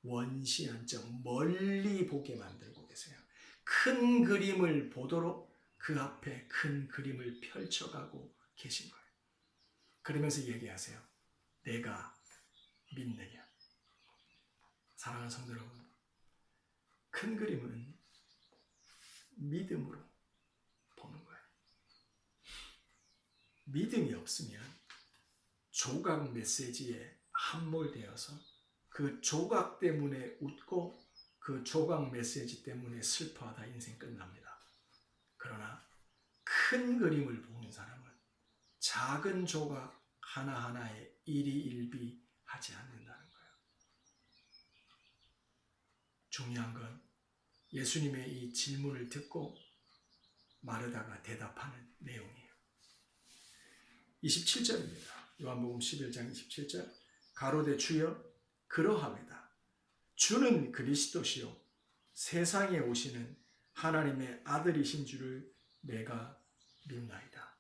원시안적, 멀리 보게 만들고 계세요. 큰 그림을 보도록 그 앞에 큰 그림을 펼쳐가고 계신 거예요. 그러면서 얘기하세요. 내가 믿느냐? 사랑하는 성도 여러분, 큰 그림은 믿음으로 보는 거예요. 믿음이 없으면 조각 메시지에 함몰되어서 그 조각 때문에 웃고 그 조각 메시지 때문에 슬퍼하다 인생 끝납니다. 그러나 큰 그림을 보는 사람은 작은 조각 하나하나에 일희일비하지 않는다는 거예요. 중요한 건 예수님의 이 질문을 듣고 마르다가 대답하는 내용이에요. 27절입니다. 요한복음 11장 27절. 가로되 주여 그러하외다. 주는 그리스도시요 세상에 오시는 하나님의 아들이신 줄을 내가 믿나이다.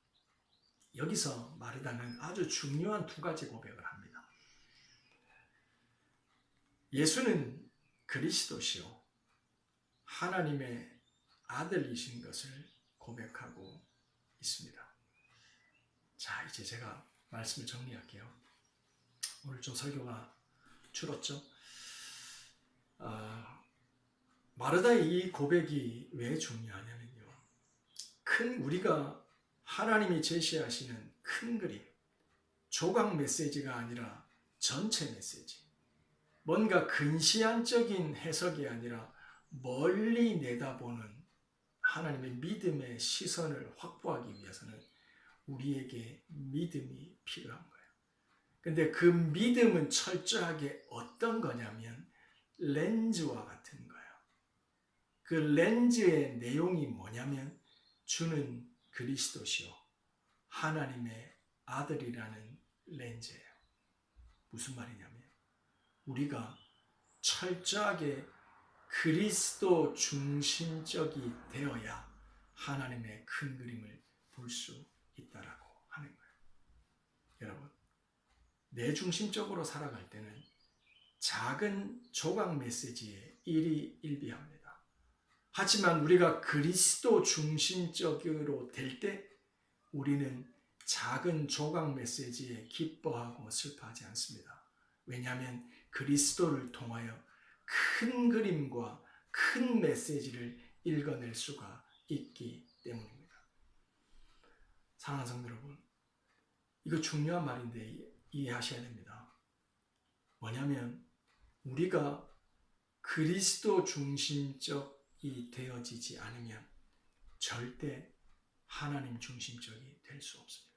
여기서 마르다는 아주 중요한 두 가지 고백을 합니다. 예수는 그리스도시요 하나님의 아들이신 것을 고백하고 있습니다. 자, 이제 제가 말씀을 정리할게요. 오늘 좀 설교가 줄었죠? 마르다의 이 고백이 왜 중요하냐면요. 우리가 하나님이 제시하시는 큰 그림, 조각 메시지가 아니라 전체 메시지. 뭔가 근시안적인 해석이 아니라 멀리 내다보는 하나님의 믿음의 시선을 확보하기 위해서는 우리에게 믿음이 필요한 거예요. 근데 그 믿음은 철저하게 어떤 거냐면 렌즈와 같은 거예요. 그 렌즈의 내용이 뭐냐면 주는 그리스도시요 하나님의 아들이라는 렌즈예요. 무슨 말이냐면 우리가 철저하게 그리스도 중심적이 되어야 하나님의 큰 그림을 볼 수 있다라고 하는 거예요. 여러분, 내 중심적으로 살아갈 때는 작은 조각 메시지에 일희일비합니다. 하지만 우리가 그리스도 중심적으로 될 때 우리는 작은 조각 메시지에 기뻐하고 슬퍼하지 않습니다. 왜냐하면 그리스도를 통하여 큰 그림과 큰 메시지를 읽어낼 수가 있기 때문입니다. 사랑하는 성도 여러분, 이거 중요한 말인데 이해하셔야 됩니다. 뭐냐면 우리가 그리스도 중심적이 되어지지 않으면 절대 하나님 중심적이 될 수 없습니다.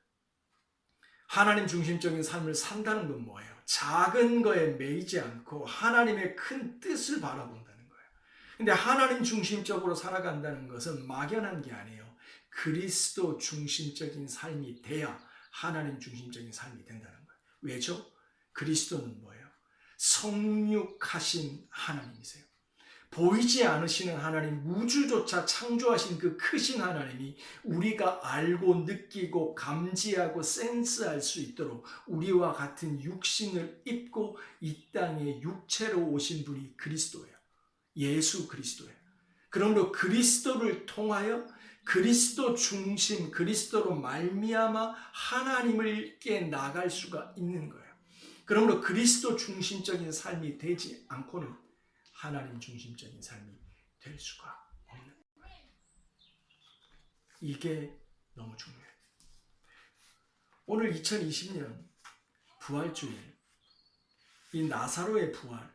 하나님 중심적인 삶을 산다는 건 뭐예요? 작은 거에 매이지 않고 하나님의 큰 뜻을 바라본다는 거예요. 근데 하나님 중심적으로 살아간다는 것은 막연한 게 아니에요. 그리스도 중심적인 삶이 돼야 하나님 중심적인 삶이 된다는 거예요. 왜죠? 그리스도는 뭐예요? 성육하신 하나님이세요. 보이지 않으시는 하나님, 우주조차 창조하신 그 크신 하나님이 우리가 알고 느끼고 감지하고 센스할 수 있도록 우리와 같은 육신을 입고 이 땅에 육체로 오신 분이 그리스도예요. 예수 그리스도예요. 그러므로 그리스도를 통하여 그리스도 중심, 그리스도로 말미암아 하나님을 깨 나갈 수가 있는 거예요. 그러므로 그리스도 중심적인 삶이 되지 않고는 하나님 중심적인 삶이 될 수가 없는 거예요. 이게 너무 중요해요. 오늘 2020년 부활주일, 이 나사로의 부활,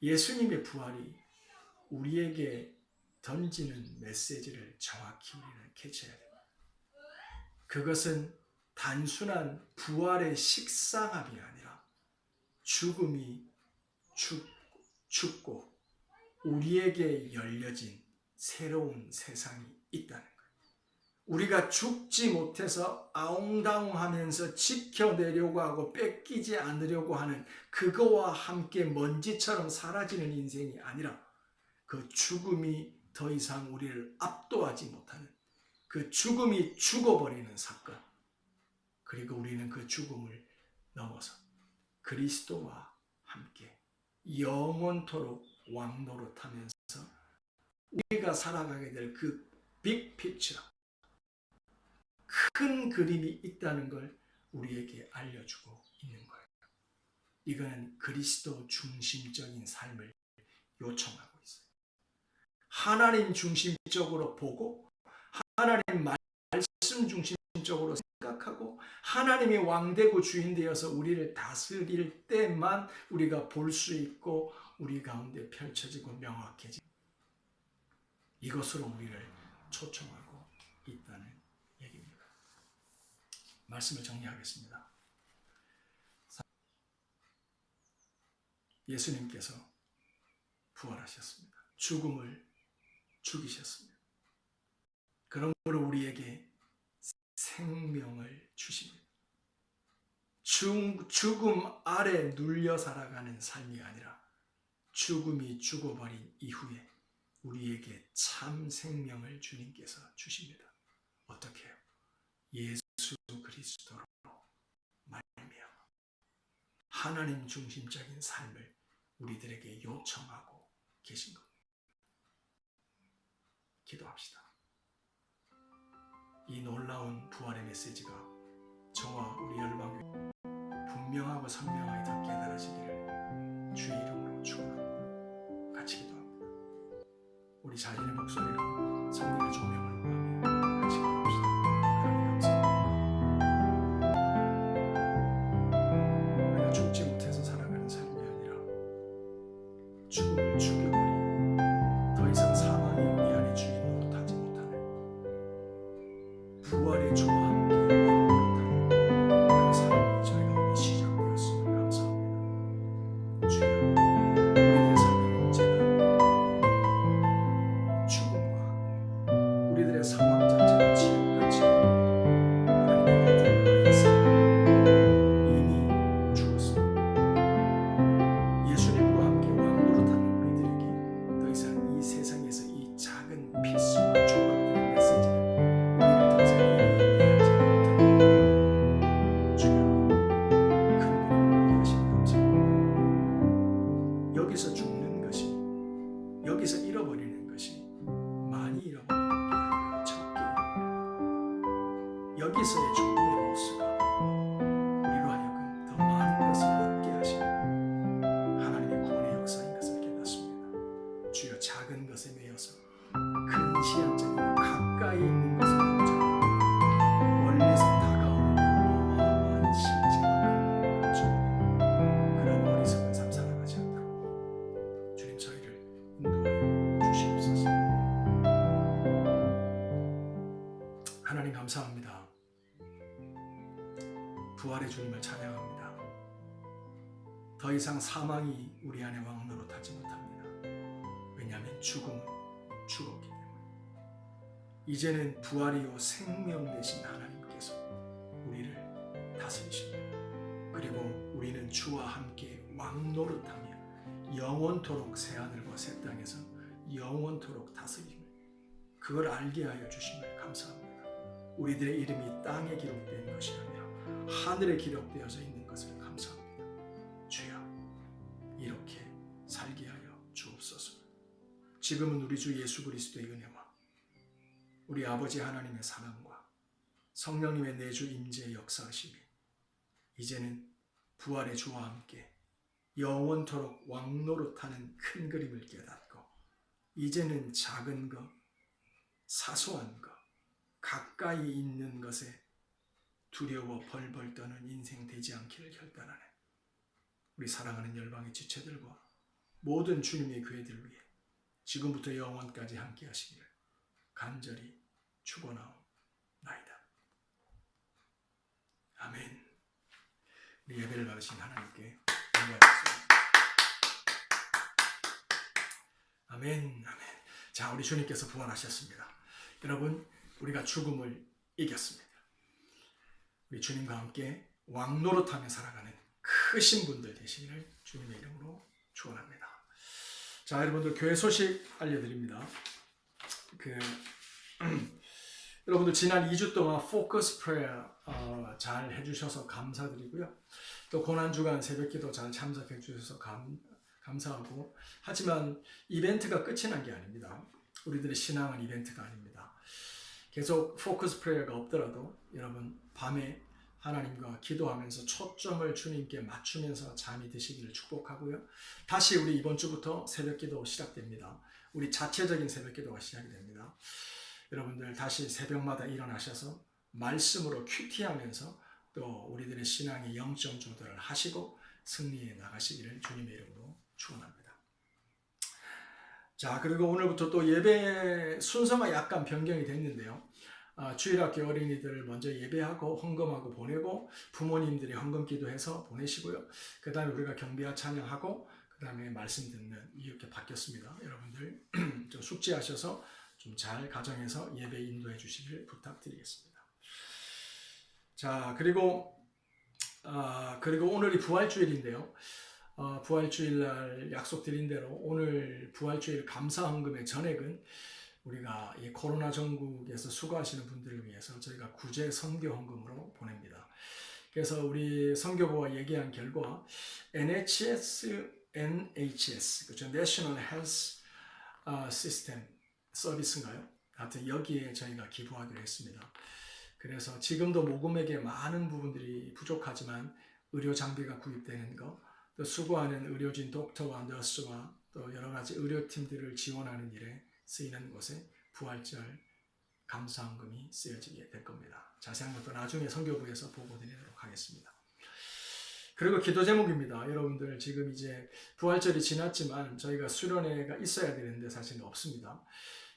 예수님의 부활이 우리에게 던지는 메시지를 정확히 우리는 캐치해야 됩니다. 그것은 단순한 부활의 식상함이 아니라 죽음이 죽고 우리에게 열려진 새로운 세상이 있다는 거예요. 우리가 죽지 못해서 아웅다웅하면서 지켜내려고 하고 뺏기지 않으려고 하는 그거와 함께 먼지처럼 사라지는 인생이 아니라 그 죽음이 더 이상 우리를 압도하지 못하는 그 죽음이 죽어버리는 사건, 그리고 우리는 그 죽음을 넘어서 그리스도와 함께 영원토록 왕노릇하면서 우리가 살아가게 될 그 빅피처, 큰 그림이 있다는 걸 우리에게 알려주고 있는 거예요. 이거는 그리스도 중심적인 삶을 요청하고 있어요. 하나님 중심적으로 보고 하나님 말씀 중심적으로 생각하고 하나님이 왕되고 주인되어서 우리를 다스릴 때만 우리가 볼 수 있고 우리 가운데 펼쳐지고 명확해지고 이것으로 우리를 초청하고 있다는 얘기입니다. 말씀을 정리하겠습니다. 예수님께서 부활하셨습니다. 죽음을 죽이셨습니다. 그러므로 우리에게 생명을 주십니다. 죽음 아래 눌려 살아가는 삶이 아니라 죽음이 죽어버린 이후에 우리에게 참 생명을 주님께서 주십니다. 어떻게 해요? 예수 그리스도로 말미암아 하나님 중심적인 삶을 우리들에게 요청하고 계신 겁니다. 기도합시다. 이 놀라운 부활의 메시지가 저와 우리 열방교회 분명하고 선명하게 다 깨달아지기를 주의 이름으로 축원합니다. 같이 기도합니다. 우리 자신의 목소리로 성령의 조명을 구하며 같이 기도합시다. 하나님 감사합니다. 우리가 죽지 못해서 살아가는 삶이 아니라 죽음을 죽여버린 더 이상 사망이 우리 안에 주인 노릇하지 못하는 부활의 주와 함께 왕노릇하는 그 삶이 저희 가운데 시작되었음을 감사합니다. 주여, 우리들의 삶의 문제는 죽음과 우리들의 상황 자체가 지옥같이 하나님의 어둠과 이 세상은 이미 죽었습니다. 예수님과 함께 왕노릇하는 우리들에게 더 이상 이 세상에서 이 작은 피스와 조각들의 메시지를 우리를 더 이상 이해하지 못하는 주여, 큰 그림을 하시니 감사합니다. 여기서 죽는 것이, 여기서 잃어버리는 것이 많이 잃어버리는 게 아니라 적게 여기서의 죽음의 모습가 우리로 하여금 더 많은 것을 잊게 하시고 하나님의 구원의 역사인 것을 깨닫습니다. 주여, 작은 것에 매여서 큰 시한적이고 가까이 있는 것을 붙잡고 멀리서 다가오는 그 어마어마한 실제와 큰 그림을 그런 어리석은 삶 살아가지 않도록 주님 저희를 인도하여 주시옵소서. 하나님 감사합니다. 부활의 주님을 찬양합니다. 더 이상 사망이 우리 안에 왕노릇하지 못합니다. 왜냐하면 죽음은 죽었기 때문에. 이제는 부활이요 생명 되신 하나님께서 우리를 다스리십니다. 그리고 우리는 주와 함께 왕노릇하며 영원토록 새하늘과 새 땅에서 영원토록 다스림을 그걸 알게 하여 주심을 감사합니다. 우리들의 이름이 땅에 기록된 것이 아니라 하늘에 기록되어져 있는 것을 감사합니다. 주여, 이렇게 살게 하여 주옵소서. 지금은 우리 주 예수 그리스도의 은혜와 우리 아버지 하나님의 사랑과 성령님의 내주 임재의 역사하심이 이제는 부활의 주와 함께 영원토록 왕노릇하는 큰 그림을 깨닫고 이제는 작은 것, 사소한 것, 가까이 있는 것에 두려워 벌벌 떠는 인생 되지 않기를 결단하네. 우리 사랑하는 열방의 지체들과 모든 주님의 교회들 위해 지금부터 영원까지 함께 하시기를 간절히 축원하옵나이다. 아멘. 우리 예배를 받으신 하나님께 영광받습니다. 아멘, 아멘. 자, 우리 주님께서 부활하셨습니다. 여러분, 우리가 죽음을 이겼습니다. 우리 주님과 함께 왕노릇하며 살아가는 크신 분들 되시기를 주님의 이름으로 축원합니다. 자, 여러분들 교회 소식 알려드립니다. 여러분들 지난 2주 동안 포커스 프레어 잘 해주셔서 감사드리고요. 또 고난주간 새벽기도 잘 참석해 주셔서 감사하고, 하지만 이벤트가 끝이 난 게 아닙니다. 우리들의 신앙은 이벤트가 아닙니다. 계속 포커스 프레어가 없더라도 여러분 밤에 하나님과 기도하면서 초점을 주님께 맞추면서 잠이 드시기를 축복하고요. 다시 우리 이번 주부터 새벽기도 시작됩니다. 우리 자체적인 새벽기도가 시작이 됩니다. 여러분들 다시 새벽마다 일어나셔서 말씀으로 큐티하면서 또 우리들의 신앙의 영적 조절을 하시고 승리해 나가시기를 주님의 이름으로 축원합니다. 자, 그리고 오늘부터 또 예배 순서가 약간 변경이 됐는데요. 주일학교 어린이들을 먼저 예배하고 헌금하고 보내고 부모님들이 헌금 기도해서 보내시고요. 그 다음에 우리가 경배와 찬양하고 그 다음에 말씀 듣는 이렇게 바뀌었습니다. 여러분들 좀 숙지하셔서 좀 잘 가정에서 예배 인도해 주시길 부탁드리겠습니다. 자, 그리고 오늘이 부활주일인데요. 부활주일날 약속드린 대로 오늘 부활주일 감사헌금의 전액은 우리가 이 코로나 전국에서 수고하시는 분들을 위해서 저희가 구제 선교 헌금으로 보냅니다. 그래서 우리 선교부와 얘기한 결과 NHS, 그렇죠? National Health System 서비스인가요? 하여튼 여기에 저희가 기부하기로 했습니다. 그래서 지금도 모금액에 많은 부분들이 부족하지만 의료 장비가 구입되는 거, 또 수고하는 의료진 독터와 너스와 또 여러 가지 의료팀들을 지원하는 일에 쓰이는 곳에 부활절 감사헌금이 쓰여지게 될 겁니다. 자세한 것도 나중에 선교부에서 보고드리도록 하겠습니다. 그리고 기도 제목입니다. 여러분들 지금 이제 부활절이 지났지만 저희가 수련회가 있어야 되는데 사실은 없습니다.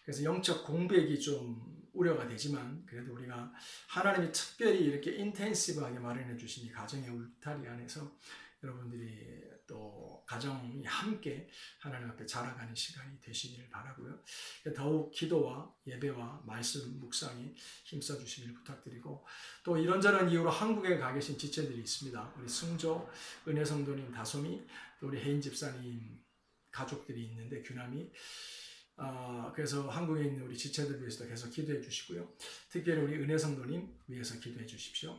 그래서 영적 공백이 좀 우려가 되지만 그래도 우리가 하나님이 특별히 이렇게 인텐시브하게 마련해 주신 이 가정의 울타리 안에서 여러분들이 또 가정이 함께 하나님 앞에 자라가는 시간이 되시기를 바라고요. 더욱 기도와 예배와 말씀 묵상에 힘써 주시길 부탁드리고, 또 이런저런 이유로 한국에 가 계신 지체들이 있습니다. 우리 승조, 은혜성도님, 다솜이, 또 우리 혜인 집사님 가족들이 있는데 규남이, 그래서 한국에 있는 우리 지체들 위해서도 계속 기도해 주시고요. 특별히 우리 은혜성도님 위해서 기도해 주십시오.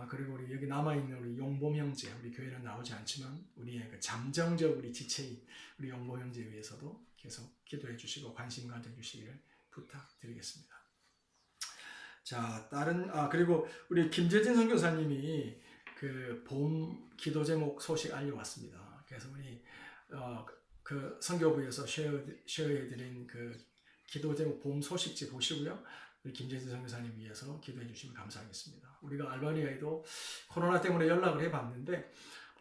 그리고 우리 여기 남아있는 우리 용범 형제, 우리 교회는 나오지 않지만 우리의 그 잠정적 우리 지체인 우리 용범 형제에 위해서도 계속 기도해 주시고 관심 가져 주시기를 부탁드리겠습니다. 자, 그리고 우리 김재진 선교사님이 그 봄 기도 제목 소식 알려왔습니다. 그래서 우리 그 선교부에서 쉐어해드린 그 기도 제목 봄 소식지 보시고요. 우리 김재진 선교사님 위해서 기도해 주시면 감사하겠습니다. 우리가 알바니아에도 코로나 때문에 연락을 해봤는데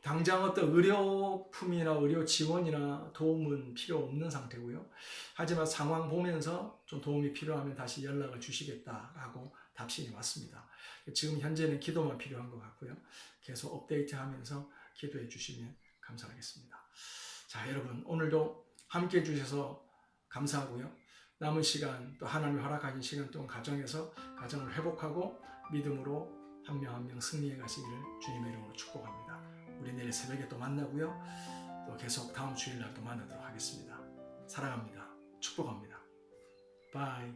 당장 어떤 의료품이나 의료 지원이나 도움은 필요 없는 상태고요. 하지만 상황 보면서 좀 도움이 필요하면 다시 연락을 주시겠다라고 답신이 왔습니다. 지금 현재는 기도만 필요한 것 같고요. 계속 업데이트하면서 기도해 주시면 감사하겠습니다. 자, 여러분 오늘도 함께 해주셔서 감사하고요. 남은 시간 또 하나님이 허락하신 시간 동안 가정에서 가정을 회복하고 믿음으로 한 명 한 명 승리해 가시기를 주님의 이름으로 축복합니다. 우리 내일 새벽에 또 만나고요. 또 계속 다음 주일날 또 만나도록 하겠습니다. 사랑합니다. 축복합니다. 바이.